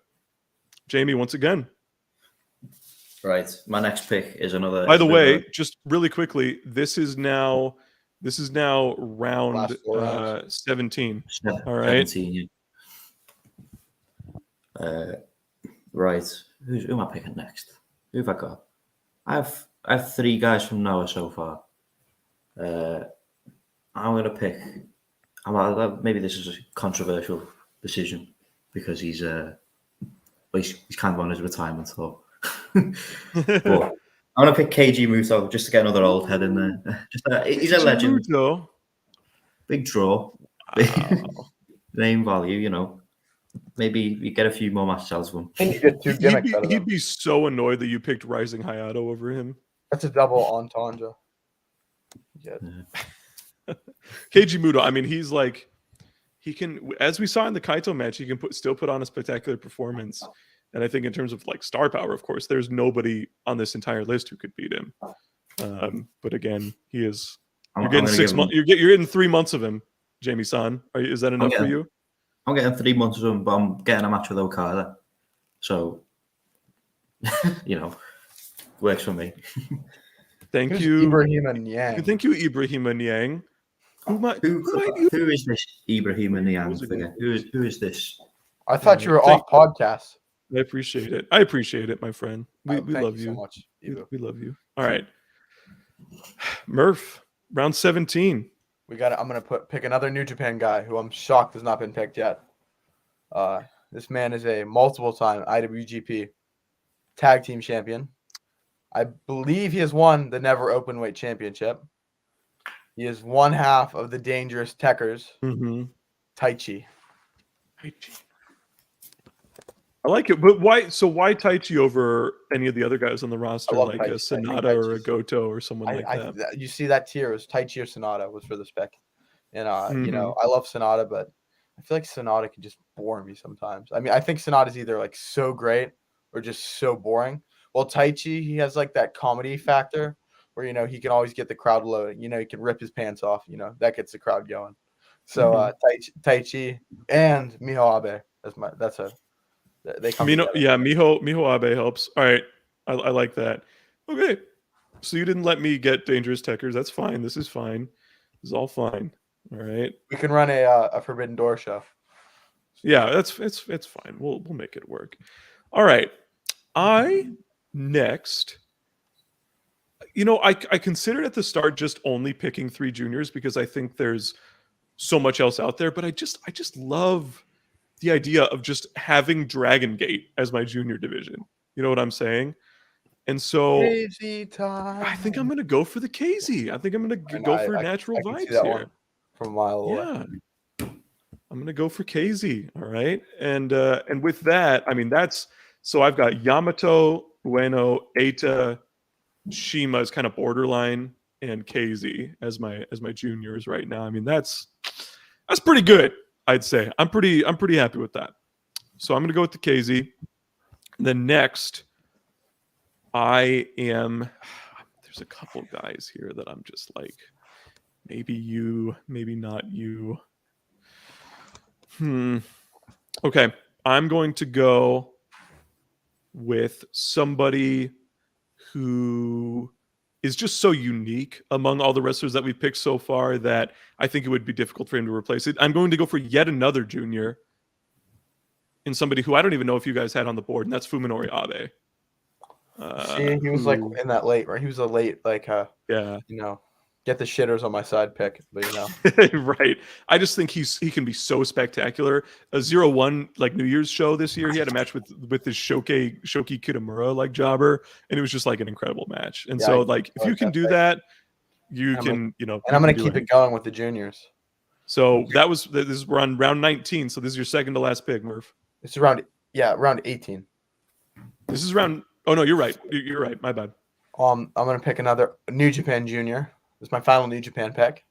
Jamie, once again. Right. My next pick is another. By the way, just really quickly, this is now round 17. All right. 17, yeah. Right. Who am I picking next? Who have I got? I have 3 guys from Noah so far. I'm gonna pick. Maybe this is a controversial decision because he's kind of on his retirement tour. But I'm gonna pick KG Muto just to get another old head in there. He's a legend. Muto. Big draw. Wow. Name value, Maybe we get a few more matches out of him. He'd be so annoyed that you picked Rising Hayato over him. That's a double entendre. Yeah. Keiji Muto, I mean, he's like, he can, as we saw in the Kaito match, he can still put on a spectacular performance. And I think in terms of like star power, of course, there's nobody on this entire list who could beat him. But again, he is. You're getting 6 months. You're getting 3 months of him, Jamie-san. Is that enough for you? I'm getting 3 months of him, but I'm getting a match with Okada. So, works for me. Thank you. Ibrahim Niang. Thank you, Ibrahim Niang. Who is this Ibrahim Niang? Who is this? I thought you were off podcast. I appreciate it, my friend. We love you. So much, we love you. All right. Murph, round 17. I'm gonna pick another New Japan guy who I'm shocked has not been picked yet. This man is a multiple-time IWGP Tag Team Champion. I believe he has won the Never Openweight Championship. He is one half of the Dangerous Techers. Mm-hmm. Taichi. I like it, but why? So why Taichi over any of the other guys on the roster, like Taichi. a Sonata or a Goto or someone like that? You see that tier was Taichi or Sonata was for this pick, and Mm-hmm. I love Sonata, but I feel like Sonata can just bore me sometimes. I mean, I think Sonata's either like so great or just so boring. Well, Taichi, he has like that comedy factor where he can always get the crowd loading. He can rip his pants off. That gets the crowd going. So Taichi and Miho Abe. They come together. Yeah, Miho Abe helps. All right, I like that. Okay, so you didn't let me get Dangerous Techers. That's fine. This is fine. This is all fine. All right. We can run a Forbidden Door show. Yeah, it's fine. We'll make it work. All right. Next. I considered at the start just only picking 3 juniors because I think there's so much else out there, but I just love the idea of just having DRAGONGATE as my junior division. You know what I'm saying? And so Crazy time. I think I'm going to go for the KZ. I think I'm going to go for natural I can see vibes that here. one from a mile away. Yeah. I'm going to go for KZ, all right? And with that, I mean so I've got Yamato, Ueno, Eita, Shima is kind of borderline, and KZ as my juniors right now. I mean that's pretty good, I'd say. I'm pretty happy with that. So I'm going to go with the KZ. Then next there's a couple guys here that I'm just like, maybe you, maybe not you. Okay, I'm going to go with somebody who is just so unique among all the wrestlers that we've picked so far that I think it would be difficult for him to replace it. I'm going to go for yet another junior in somebody who I don't even know if you guys had on the board, and that's Fuminori Abe. See, he was like in that late, right? He was a late, like, yeah, get the shitters on my side pick, but right. I just think he can be so spectacular. A 0-1 like New Year's show this year, he had a match with his Shoki Kitamura like jobber, and it was just like an incredible match. And so like if you can do that, you can, and I'm gonna keep it going with the juniors. So we're on round 19. So this is your second to last pick, Murph. It's round 18. This is round. Oh no, you're right. You're right. My bad. I'm gonna pick another New Japan junior. This is my final New Japan pick.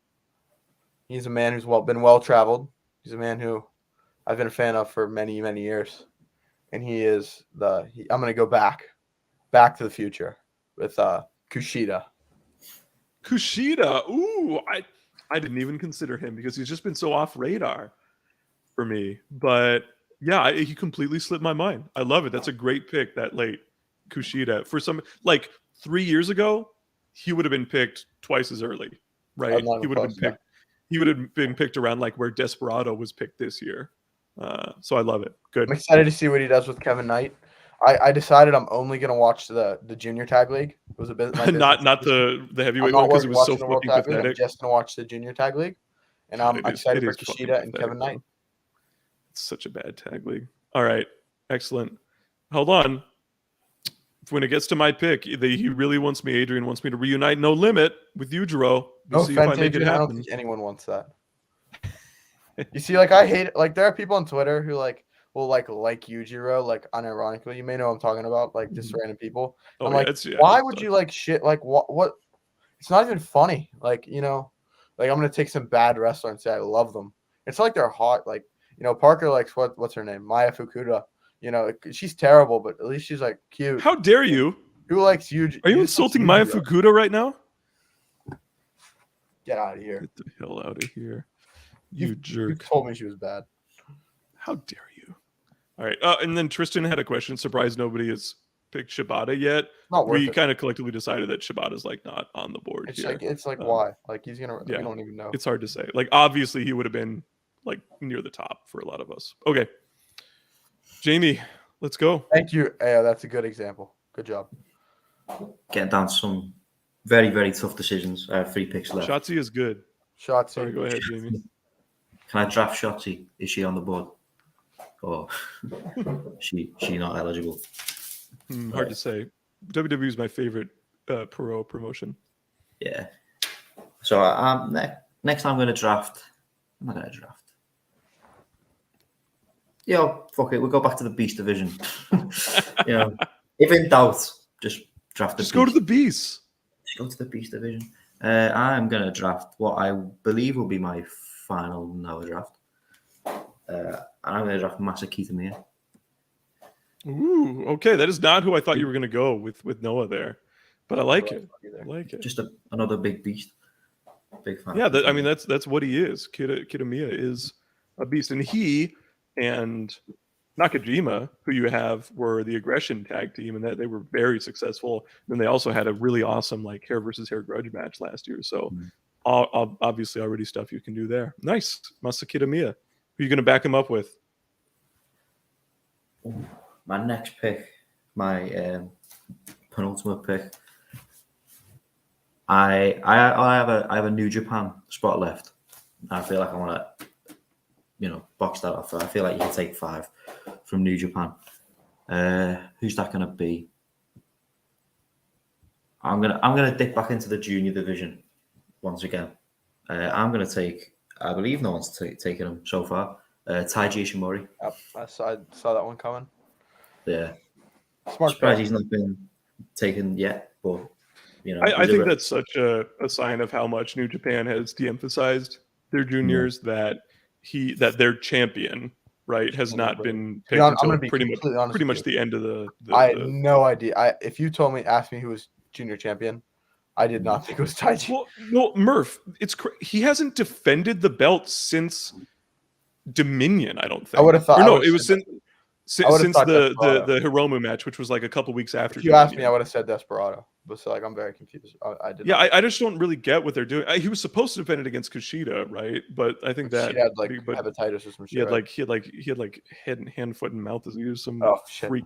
He's a man who's been well traveled. He's a man who I've been a fan of for many, many years, and I'm gonna go back to the future with Kushida. Kushida. Ooh, I didn't even consider him because he's just been so off radar for me. But yeah, he completely slipped my mind. I love it. That's a great pick that late. Kushida. For some, like 3 years ago, he would have been picked twice as early, right? He would have been picked around like where Desperado was picked this year. So I love it. Good. I'm excited to see what he does with Kevin Knight. I decided I'm only gonna watch the junior tag league. It was a bit not the heavyweight one because it was so fucking pathetic. I'm just gonna watch the junior tag league, and I'm excited for Kushida and Kevin Knight. It's such a bad tag league. All right, excellent. Hold on. When it gets to my pick, Adrian wants me to reunite No Limit with you, Jero. We'll see if I make it happen. I don't think anyone wants that. You see, like I hate it. Like there are people on Twitter who will like Yujiro, like unironically. You may know what I'm talking about, like just random people. Oh, I'm like, why would you like shit? Like what? It's not even funny. Like like I'm gonna take some bad wrestler and say I love them. It's like they're hot. Like Parker likes what's her name, Maya Fukuda. She's terrible, but at least she's like cute. How dare you? Who likes huge? Are you insulting Maya Fukuda right now? Get out of here. Get the hell out of here. You jerk. You told me she was bad. How dare you? All right. And then Tristan had a question. Surprised nobody has picked Shibata yet. We kind of collectively decided that Shibata's like not on the board here. It's like why? Like he's gonna. Yeah, we don't even know. It's hard to say. Like obviously he would have been like near the top for a lot of us. Okay. Jamie, let's go. Thank you. Yeah, that's a good example. Good job. Getting down to some very, very tough decisions. I have 3 picks left. Shotzi is good. Shotzi. Sorry, go ahead, Jamie. Can I draft Shotzi? Is she on the board? Or she not eligible? Hard to say. WWE is my favorite Puro promotion. Yeah. So next I'm going to draft. I'm not going to draft. Fuck it. We'll go back to the Beast division. If in doubt, just draft the Beast. Go to the Beast. Just go to the Beast division. I'm going to draft what I believe will be my final Noah draft. And I'm going to draft Masa Kitamiya. Ooh, okay. That is not who I thought you were going to go with Noah there. But I like it. I like it. Just another big beast. Big fan. Yeah, that's what he is. Kitamiya is a beast. And he and Nakajima, who you have, were the aggression tag team, and that they were very successful. And they also had a really awesome like hair versus hair grudge match last year. So obviously already stuff you can do there. Nice. Masakita Miya. Who are you going to back him up with? My next pick, my penultimate pick. I have a New Japan spot left. I feel like I want to, box that off. I feel like you can take 5 from New Japan. Who's that going to be? I'm gonna dip back into the junior division once again. I'm gonna take. I believe no one's taken him so far. Taiji Ishimori. Yep, I saw that one coming. Yeah. Smart Surprised pick. he's not been taken yet, but I think that's such a sign of how much New Japan has de-emphasized their juniors that their champion, right, has not been picked until pretty much the end of the I had no idea. If you asked me who was junior champion, I did not think it was Taiji. Well, no, Murph, he hasn't defended the belt since Dominion, I don't think. I would have thought. Or no, it was since the Hiromu match, which was like a couple weeks after. If you asked me, I would have said Desperado. But so I'm very confused. I did. Yeah, I just don't really get what they're doing. He was supposed to defend it against Kushida, right? But I think that he had like hepatitis or some shit. He had hand, foot, and mouth disease, some freak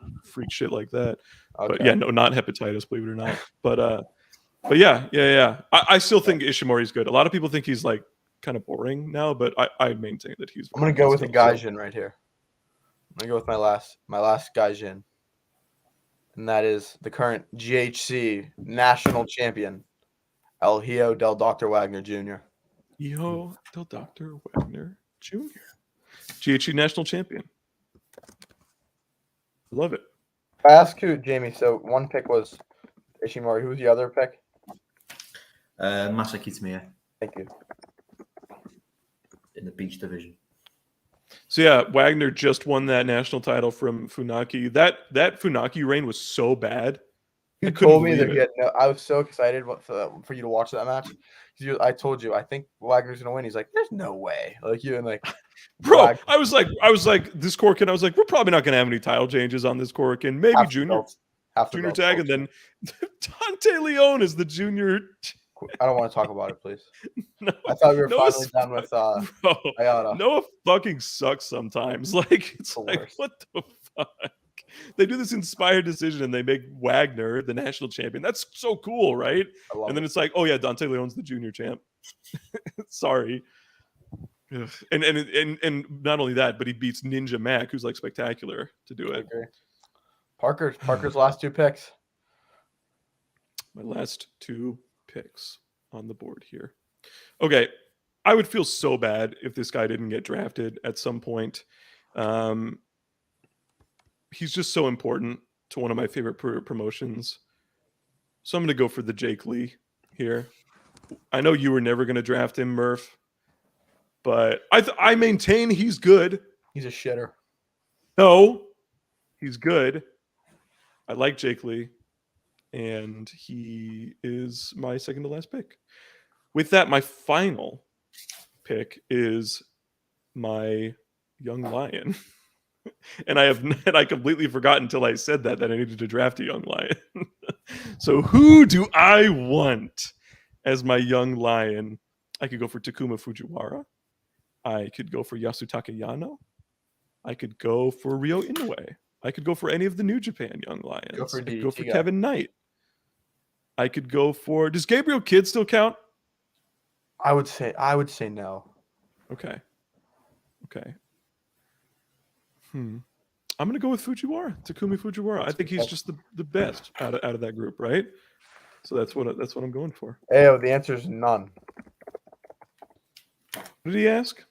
shit like that. Okay. But yeah, no, not hepatitis, believe it or not. But yeah. I still think Ishimori's good. A lot of people think he's like kind of boring now, but I maintain that he's. I'm gonna go with a Gaijin right here. I'm gonna go with my last Gaijin, and that is the current GHC national champion, El Hijo del Dr. Wagner Jr. Hijo del Dr. Wagner Jr. GHC national champion. Love it. I asked you, Jamie. So one pick was Ishimori. Who was the other pick? Masaki Tamiya. Thank you. In the beach division. So yeah, Wagner just won that national title from Funaki. That Funaki reign was so bad. You told me that he had no. I was so excited for you to watch that match. I told you I think Wagner's gonna win. He's like, "There's no way." Like you and like, bro. Wagner. I was like this Corkin. I was like, we're probably not gonna have any title changes on this Corkin. Maybe junior tag, and then Dante Leon is the junior. I don't want to talk about it, please. No, I thought we were finally done with Ayala. Noah fucking sucks sometimes. Like it's like what the fuck? They do this inspired decision and they make Wagner the national champion. That's so cool, right? And then it's like, oh yeah, Dante Leon's the junior champ. Sorry. And not only that, but he beats Ninja Mac, who's like spectacular to do it. Parker's last 2 picks. My last 2 picks on the board here. Okay, I would feel so bad if this guy didn't get drafted at some point. He's just so important to one of my favorite promotions. So I'm going to go for the Jake Lee here. I know you were never going to draft him, Murph, but I maintain he's good. He's a shitter. No, he's good. I like Jake Lee. And he is my second to last pick. With that, my final pick is my young lion. And I completely forgot until I said that I needed to draft a young lion. So who do I want as my young lion? I could go for Takuma Fujiwara. I could go for Yasutaka Yano. I could go for Ryo Inoue. I could go for any of the New Japan young lions. I could go for Kevin Knight. I could go for. Does Gabriel Kidd still count? I would say no. Okay. I'm gonna go with Fujiwara, Takumi Fujiwara. I think he's just the best out of that group, right? So that's what I'm going for. Hey, the answer is none. What did he ask?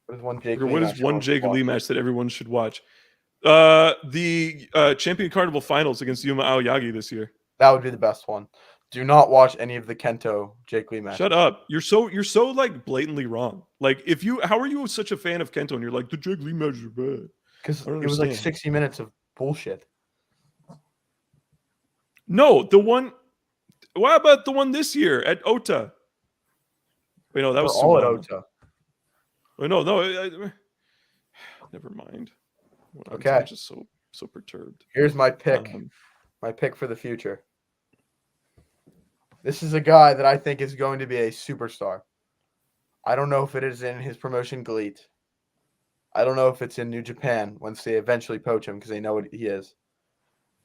What is one Jake Lee match that everyone should watch? The Champion Carnival Finals against Yuma Aoyagi this year. That would be the best one. Do not watch any of the Kento Jake Lee matches. Shut up. You're so like blatantly wrong. Like how are you such a fan of Kento and you're like the Jake Lee matches are bad? Because it was like 60 minutes of bullshit. No, what about the one this year at Ota? Wait, no, that was all at Ota. Wait, no, never mind. Okay. I'm just so perturbed. Here's my pick. My pick for the future. This is a guy that I think is going to be a superstar. I don't know if it is in his promotion GLEAT. I don't know if it's in New Japan once they eventually poach him because they know what he is.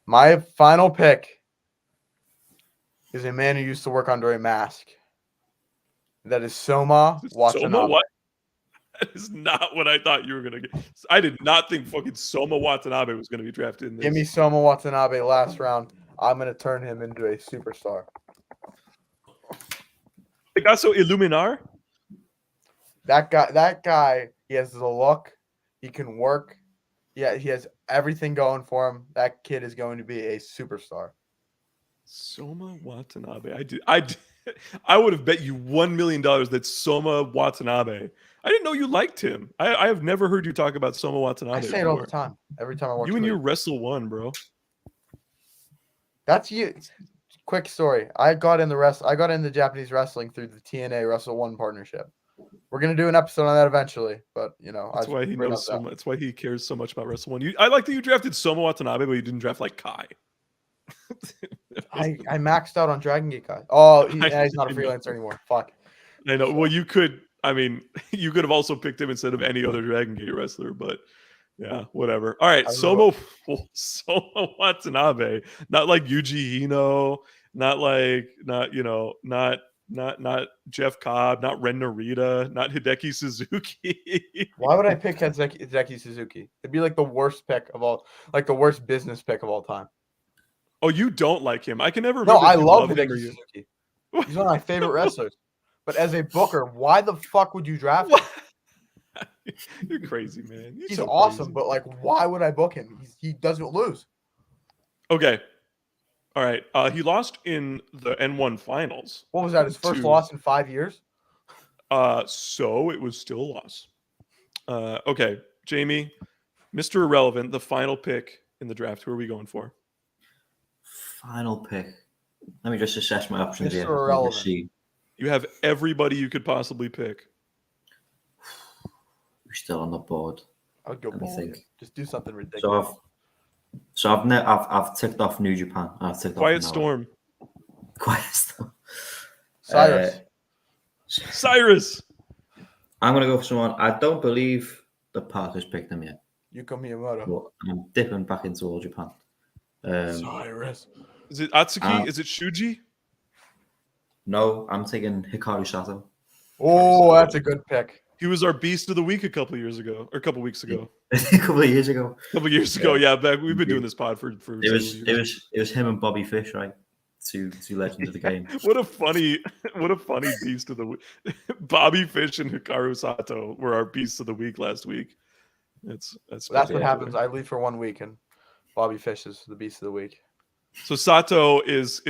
My final pick is a man who used to work under a mask. That is Soma Watanabe. Soma, what? That is not what I thought you were going to get. I did not think fucking Soma Watanabe was going to be drafted in this. Give me Soma Watanabe last round. I'm going to turn him into a superstar. Picasso Illuminar? That guy, he has the look. He can work. Yeah, he has everything going for him. That kid is going to be a superstar. Soma Watanabe. I would have bet you $1 million that Soma Watanabe. I didn't know you liked him. I have never heard you talk about Soma Watanabe. I say it all the time. Every time I watch you and your Wrestle One, bro. That's you. Quick story. I got into Japanese wrestling through the TNA Wrestle One partnership. We're gonna do an episode on that eventually, but that's why he knows so much. That's why he cares so much about Wrestle One. I like that you drafted Soma Watanabe, but you didn't draft like Kai. I maxed out on DRAGONGATE guys. Oh, he's not a freelancer anymore. Fuck. I know. Well, you could. I mean, you could have also picked him instead of any other DRAGONGATE wrestler, but yeah, whatever. All right, Soma Watanabe, not like Yuji Hino, not Jeff Cobb, not Ren Narita, not Hideki Suzuki. Why would I pick Hideki Suzuki? It'd be like the worst pick of all, like the worst business pick of all time. Oh, you don't like him? I can never remember. No, I love Hideki Suzuki. He's one of my favorite wrestlers. But as a booker, why the fuck would you draft him? You're crazy, man. He's so awesome, but like, why would I book him? He doesn't lose. Okay. All right. He lost in the N1 finals. What was that? His first loss in 5 years? So it was still a loss. Okay, Jamie, Mr. Irrelevant, the final pick in the draft. Who are we going for? Final pick. Let me just assess my options Mr. here. Irrelevant. See. You have everybody you could possibly pick. We're still on the board. I would go bold. Just do something ridiculous. So I've ticked off New Japan. I've ticked Quiet off Storm. Quiet Storm. Cyrus. I'm gonna go for someone. I don't believe the Parker's picked them yet. Yuko Miyamoto. But I'm dipping back into All Japan. Cyrus. Is it Atsuki? Is it Shuji? No, I'm taking Hikaru Sato. Oh, that's a good pick. He was our beast of the week a couple yeeks ago. A couple of years ago. Yeah. Back we've been doing this pod for it was him and Bobby Fish, right? Two legends of the game. What a funny beast of the week. Bobby Fish and Hikaru Sato were our beasts of the week last week. That's what happens. I leave for 1 week and Bobby Fish is the beast of the week. So Sato is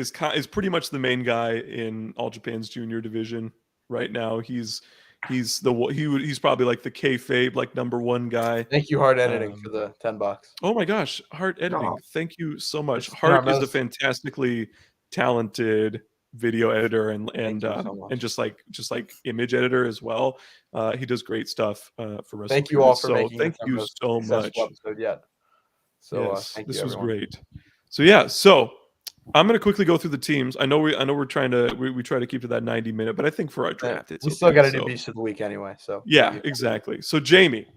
pretty much the main guy in All Japan's junior division right now. He's probably like the kayfabe, like #1 guy. Thank you, Hard Editing, for the $10. Oh my gosh, Hard Editing! Oh. Thank you so much. Hart is a fantastically talented video editor and just like image editor as well. He does great stuff for wrestling. Thank you all for making. Thank you so much. Episode yet. So yes, this was great. So yeah, so I'm going to quickly go through the teams. I know we're trying to we try to keep to that 90-minute, but I think for our draft, we still got to do beast of the week anyway. So yeah, exactly. So Jamie,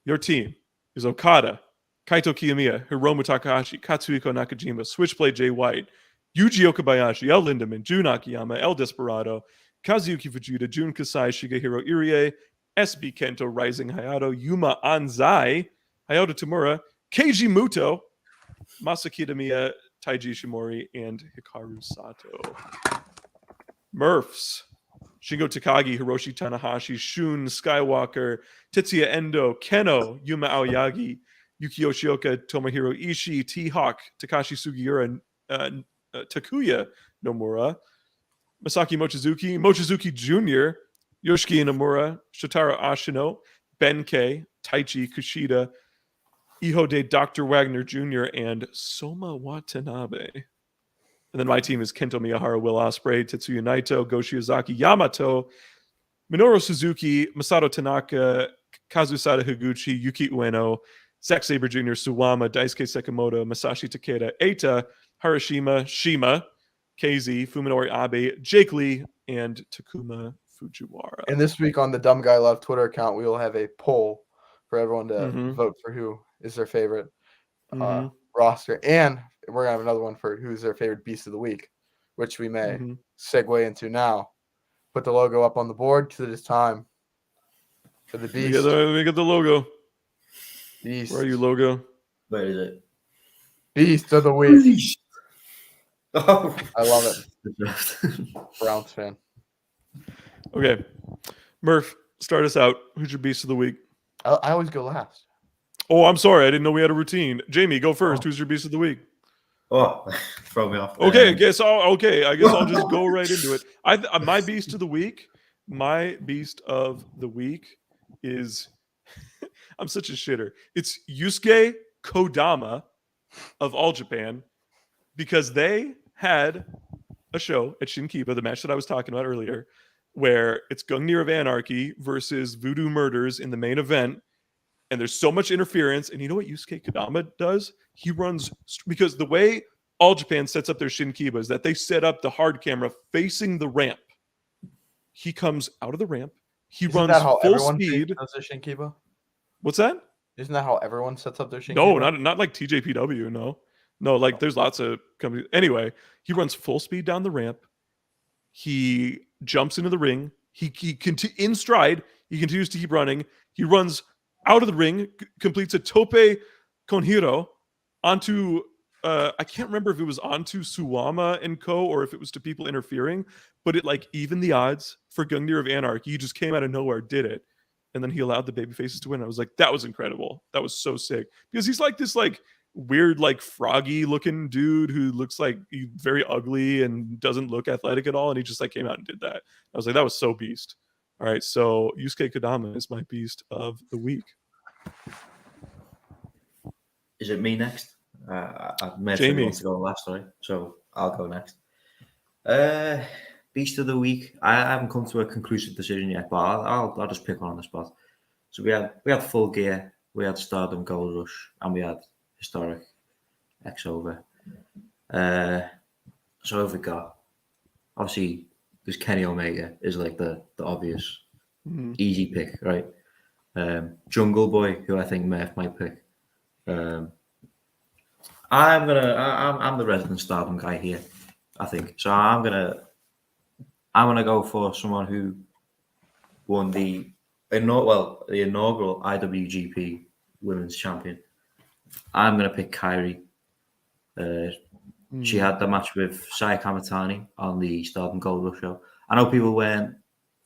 your team is Okada, Kaito Kiyomiya, Hiromu Takahashi, Katsuhiko Nakajima, Switchblade Jay White, Yuji Okabayashi, El Lindemann, Jun Akiyama, El Desperado, Kazuyuki Fujita, Jun Kasai, Shigehiro Irie, SB Kento, Rising Hayato, Yuma Anzai, Hayato Tamura, Keiji Muto, Masakita Miya, Taiji Ishimori, and Hikaru Sato. Murphs. Shingo Takagi, Hiroshi Tanahashi, Shun Skywalker, Tetsuya Endo, Keno, Yuma Aoyagi, Yuki Yoshioka, Tomohiro Ishii, T-Hawk, Takashi Sugiura, Takuya Nomura, Masaki Mochizuki Jr., Yoshiki Inamura, Shotaro Ashino, Benkei, Taichi Kushida, Ihode Dr. Wagner Jr., and Soma Watanabe. And then my team is Kento Miyahara, Will Ospreay, Tetsuya Naito, Go Shiozaki, Yamato, Minoru Suzuki, Masato Tanaka, Kazusada Higuchi, Yuki Ueno, Zack Sabre Jr., Suwama, Daisuke Sekimoto, Masashi Takeda, Eita, Harashima, Shima, KZ, Fuminori Abe, Jake Lee, and Takuma Fujiwara. And this week on the Dumb Guy Love Twitter account, we will have a poll for everyone to vote for who is their favorite roster. And we're going to have another one for who's their favorite Beast of the Week, which we may segue into now. Put the logo up on the board because it is time for the Beast. Let me get the logo. Beast. Where are you, logo? Where is it? Beast of the Week. Beast. Oh, I love it. Browns fan. Okay. Murph, start us out. Who's your Beast of the Week? I always go last. Oh, I'm sorry. I didn't know we had a routine. Jamie, go first. Who's your Beast of the Week? Oh, throw me off. Okay, I guess I'll just go right into it. My Beast of the Week is I'm such a shitter. It's Yusuke Kodama of All Japan, because they had a show at Shinkiba, the match that I was talking about earlier, where it's Gungnir of Anarchy versus Voodoo Murders in the main event. And there's so much interference. And you know what Yusuke Kodama does? He runs, because the way All Japan sets up their Shinkiba is that they set up the hard camera facing the ramp. He comes out of the ramp. Isn't runs that how full speed. Does their Shinkiba? What's that? Isn't that how everyone sets up their Shinkiba? No, not like TJPW. No, like there's lots of companies. Anyway, he runs full speed down the ramp. He jumps into the ring. He in stride. He continues to keep running. He runs out of the ring, completes a tope konhiro onto, I can't remember if it was onto Suwama and Co. or if it was to people interfering, but it like evened the odds for Gungnir of Anarchy. He just came out of nowhere, did it. And then he allowed the baby faces to win. I was like, that was incredible. That was so sick. Because he's like this like weird, like froggy looking dude who looks like he's very ugly and doesn't look athletic at all. And he just like came out and did that. I was like, that was so beast. All right, so Yusuke Kodama is my Beast of the Week. Is it me next? Jamie wants to go last, sorry. So I'll go next. Beast of the Week. I haven't come to a conclusive decision yet, but I'll just pick one on the spot. So we had Full Gear, we had Stardom Gold Rush, and we had Historic X-Over. So have we got, obviously, because Kenny Omega is like the obvious easy pick, right? Jungle Boy, who I think Murph might pick. I'm the resident Stardom guy here, I think. So I'm gonna go for someone who won the inaugural IWGP Women's Champion. I'm gonna pick Kairi. She had the match with Saya Kamitani on the Stardom Gold Rush show. I know people weren't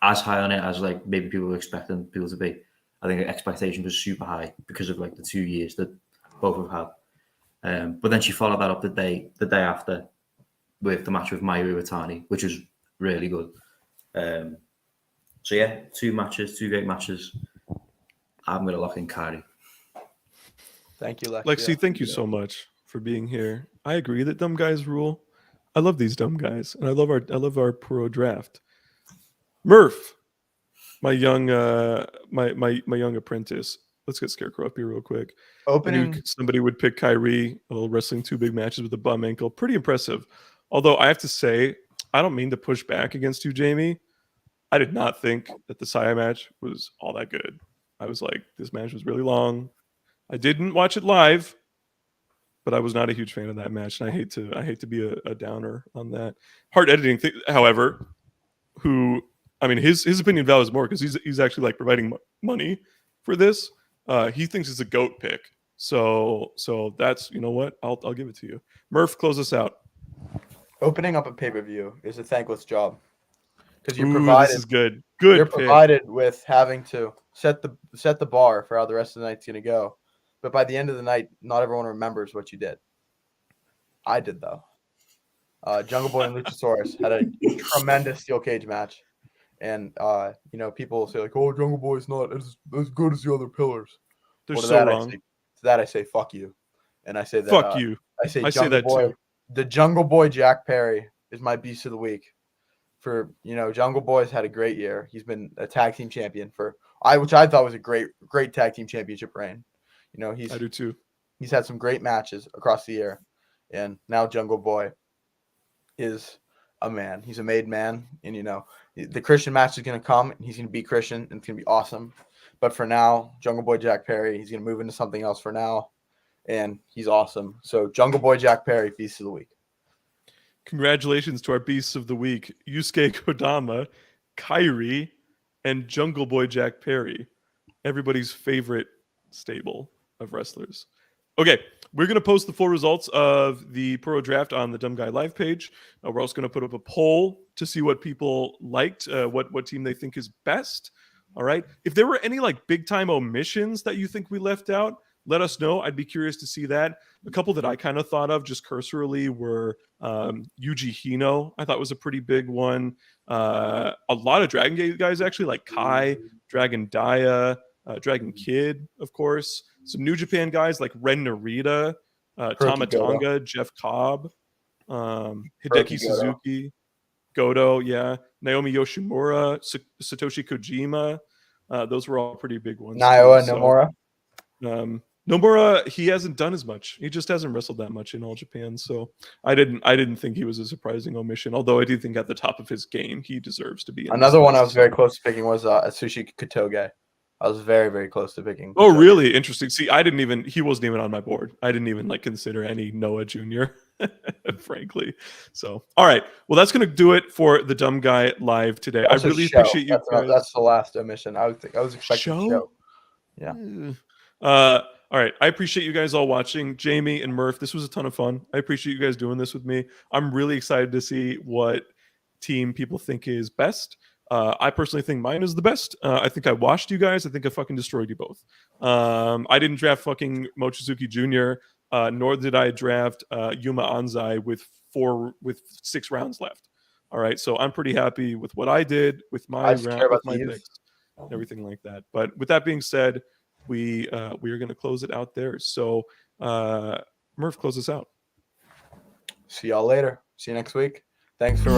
as high on it as like maybe people were expecting people to be. I think the expectation was super high because of like the 2 years that both have had. But then she followed that up the day after with the match with Mayu Iwatani, which was really good. So yeah, two great matches. I'm gonna lock in Kairi. Thank you, Lexi. Lexi, thank you so much for being here. I agree that dumb guys rule. I love these dumb guys, and I love our Puro draft. Murph, my young apprentice. Let's get Scarecrow up here real quick. Somebody would pick Kairi, wrestling 2 big matches with a bum ankle. Pretty impressive. Although I have to say, I don't mean to push back against you, Jamie. I did not think that the Saya match was all that good. I was like, this match was really long. I didn't watch it live, but I was not a huge fan of that match, and I hate to be a downer on that. Hard editing, however, his opinion values more because he's actually like providing money for this. He thinks it's a GOAT pick, so that's, you know what, I'll give it to you. Murph, close us out. Opening up a pay-per-view is a thankless job because you're provided. This is good. You're provided with having to set the bar for how the rest of the night's going to go. But by the end of the night, not everyone remembers what you did. I did, though. Jungle Boy and Luchasaurus had a tremendous steel cage match. And, people will say, like, oh, Jungle Boy's not as good as the other pillars. They're so wrong. To that, I say, fuck you. And I say that. Fuck you. I say that Boy, too. The Jungle Boy Jack Perry is my Beast of the Week. Jungle Boy's had a great year. He's been a tag team champion which I thought was a great tag team championship reign. I do too. He's had some great matches across the year, and now Jungle Boy is a man. He's a made man, and the Christian match is going to come, and he's going to beat Christian, and it's going to be awesome. But for now, Jungle Boy Jack Perry, he's going to move into something else for now, and he's awesome. So Jungle Boy Jack Perry, Beast of the Week. Congratulations to our Beasts of the Week, Yusuke Kodama, Kyrie, and Jungle Boy Jack Perry. Everybody's favorite stable of wrestlers. Okay, we're going to post the full results of the Puro draft on the Dumb Guy Live page. We're also going to put up a poll to see what people liked, what team they think is best. All right. If there were any like big time omissions that you think we left out, let us know. I'd be curious to see that. A couple that I kind of thought of just cursorily were Yuji Hino. I thought was a pretty big one. A lot of Dragon Gate guys actually, like Kai, Dragon Dia, Dragon Kid, of course. Some New Japan guys like Ren Narita, Tama Tonga, Jeff Cobb, Hideki Suzuki, Goto, yeah, Naomi Yoshimura, Satoshi Kojima. Those were all pretty big ones. Naoya Nomura. Nomura, he hasn't done as much. He just hasn't wrestled that much in All Japan. So I didn't think he was a surprising omission. Although I do think at the top of his game, he deserves to be. Another one I was very close to picking was Atsushi Kotoge. I was very, very close to picking. Oh, really? Interesting. See, he wasn't even on my board. I didn't even consider any Noah Jr., frankly. So, all right. Well, that's going to do it for the Dumb Guy Live today. I really appreciate you guys. That's the last omission. I was expecting show. Yeah. All right. I appreciate you guys all watching. Jamie and Murph, this was a ton of fun. I appreciate you guys doing this with me. I'm really excited to see what team people think is best. I personally think mine is the best. I think I washed you guys. I think I fucking destroyed you both. I didn't draft fucking Mochizuki Jr., nor did I draft Yuma Anzai with 6 rounds left. All right. So I'm pretty happy with what I did with my round, with my picks, everything like that. But with that being said, we are going to close it out there. So Murph, close us out. See y'all later. See you next week. Thanks for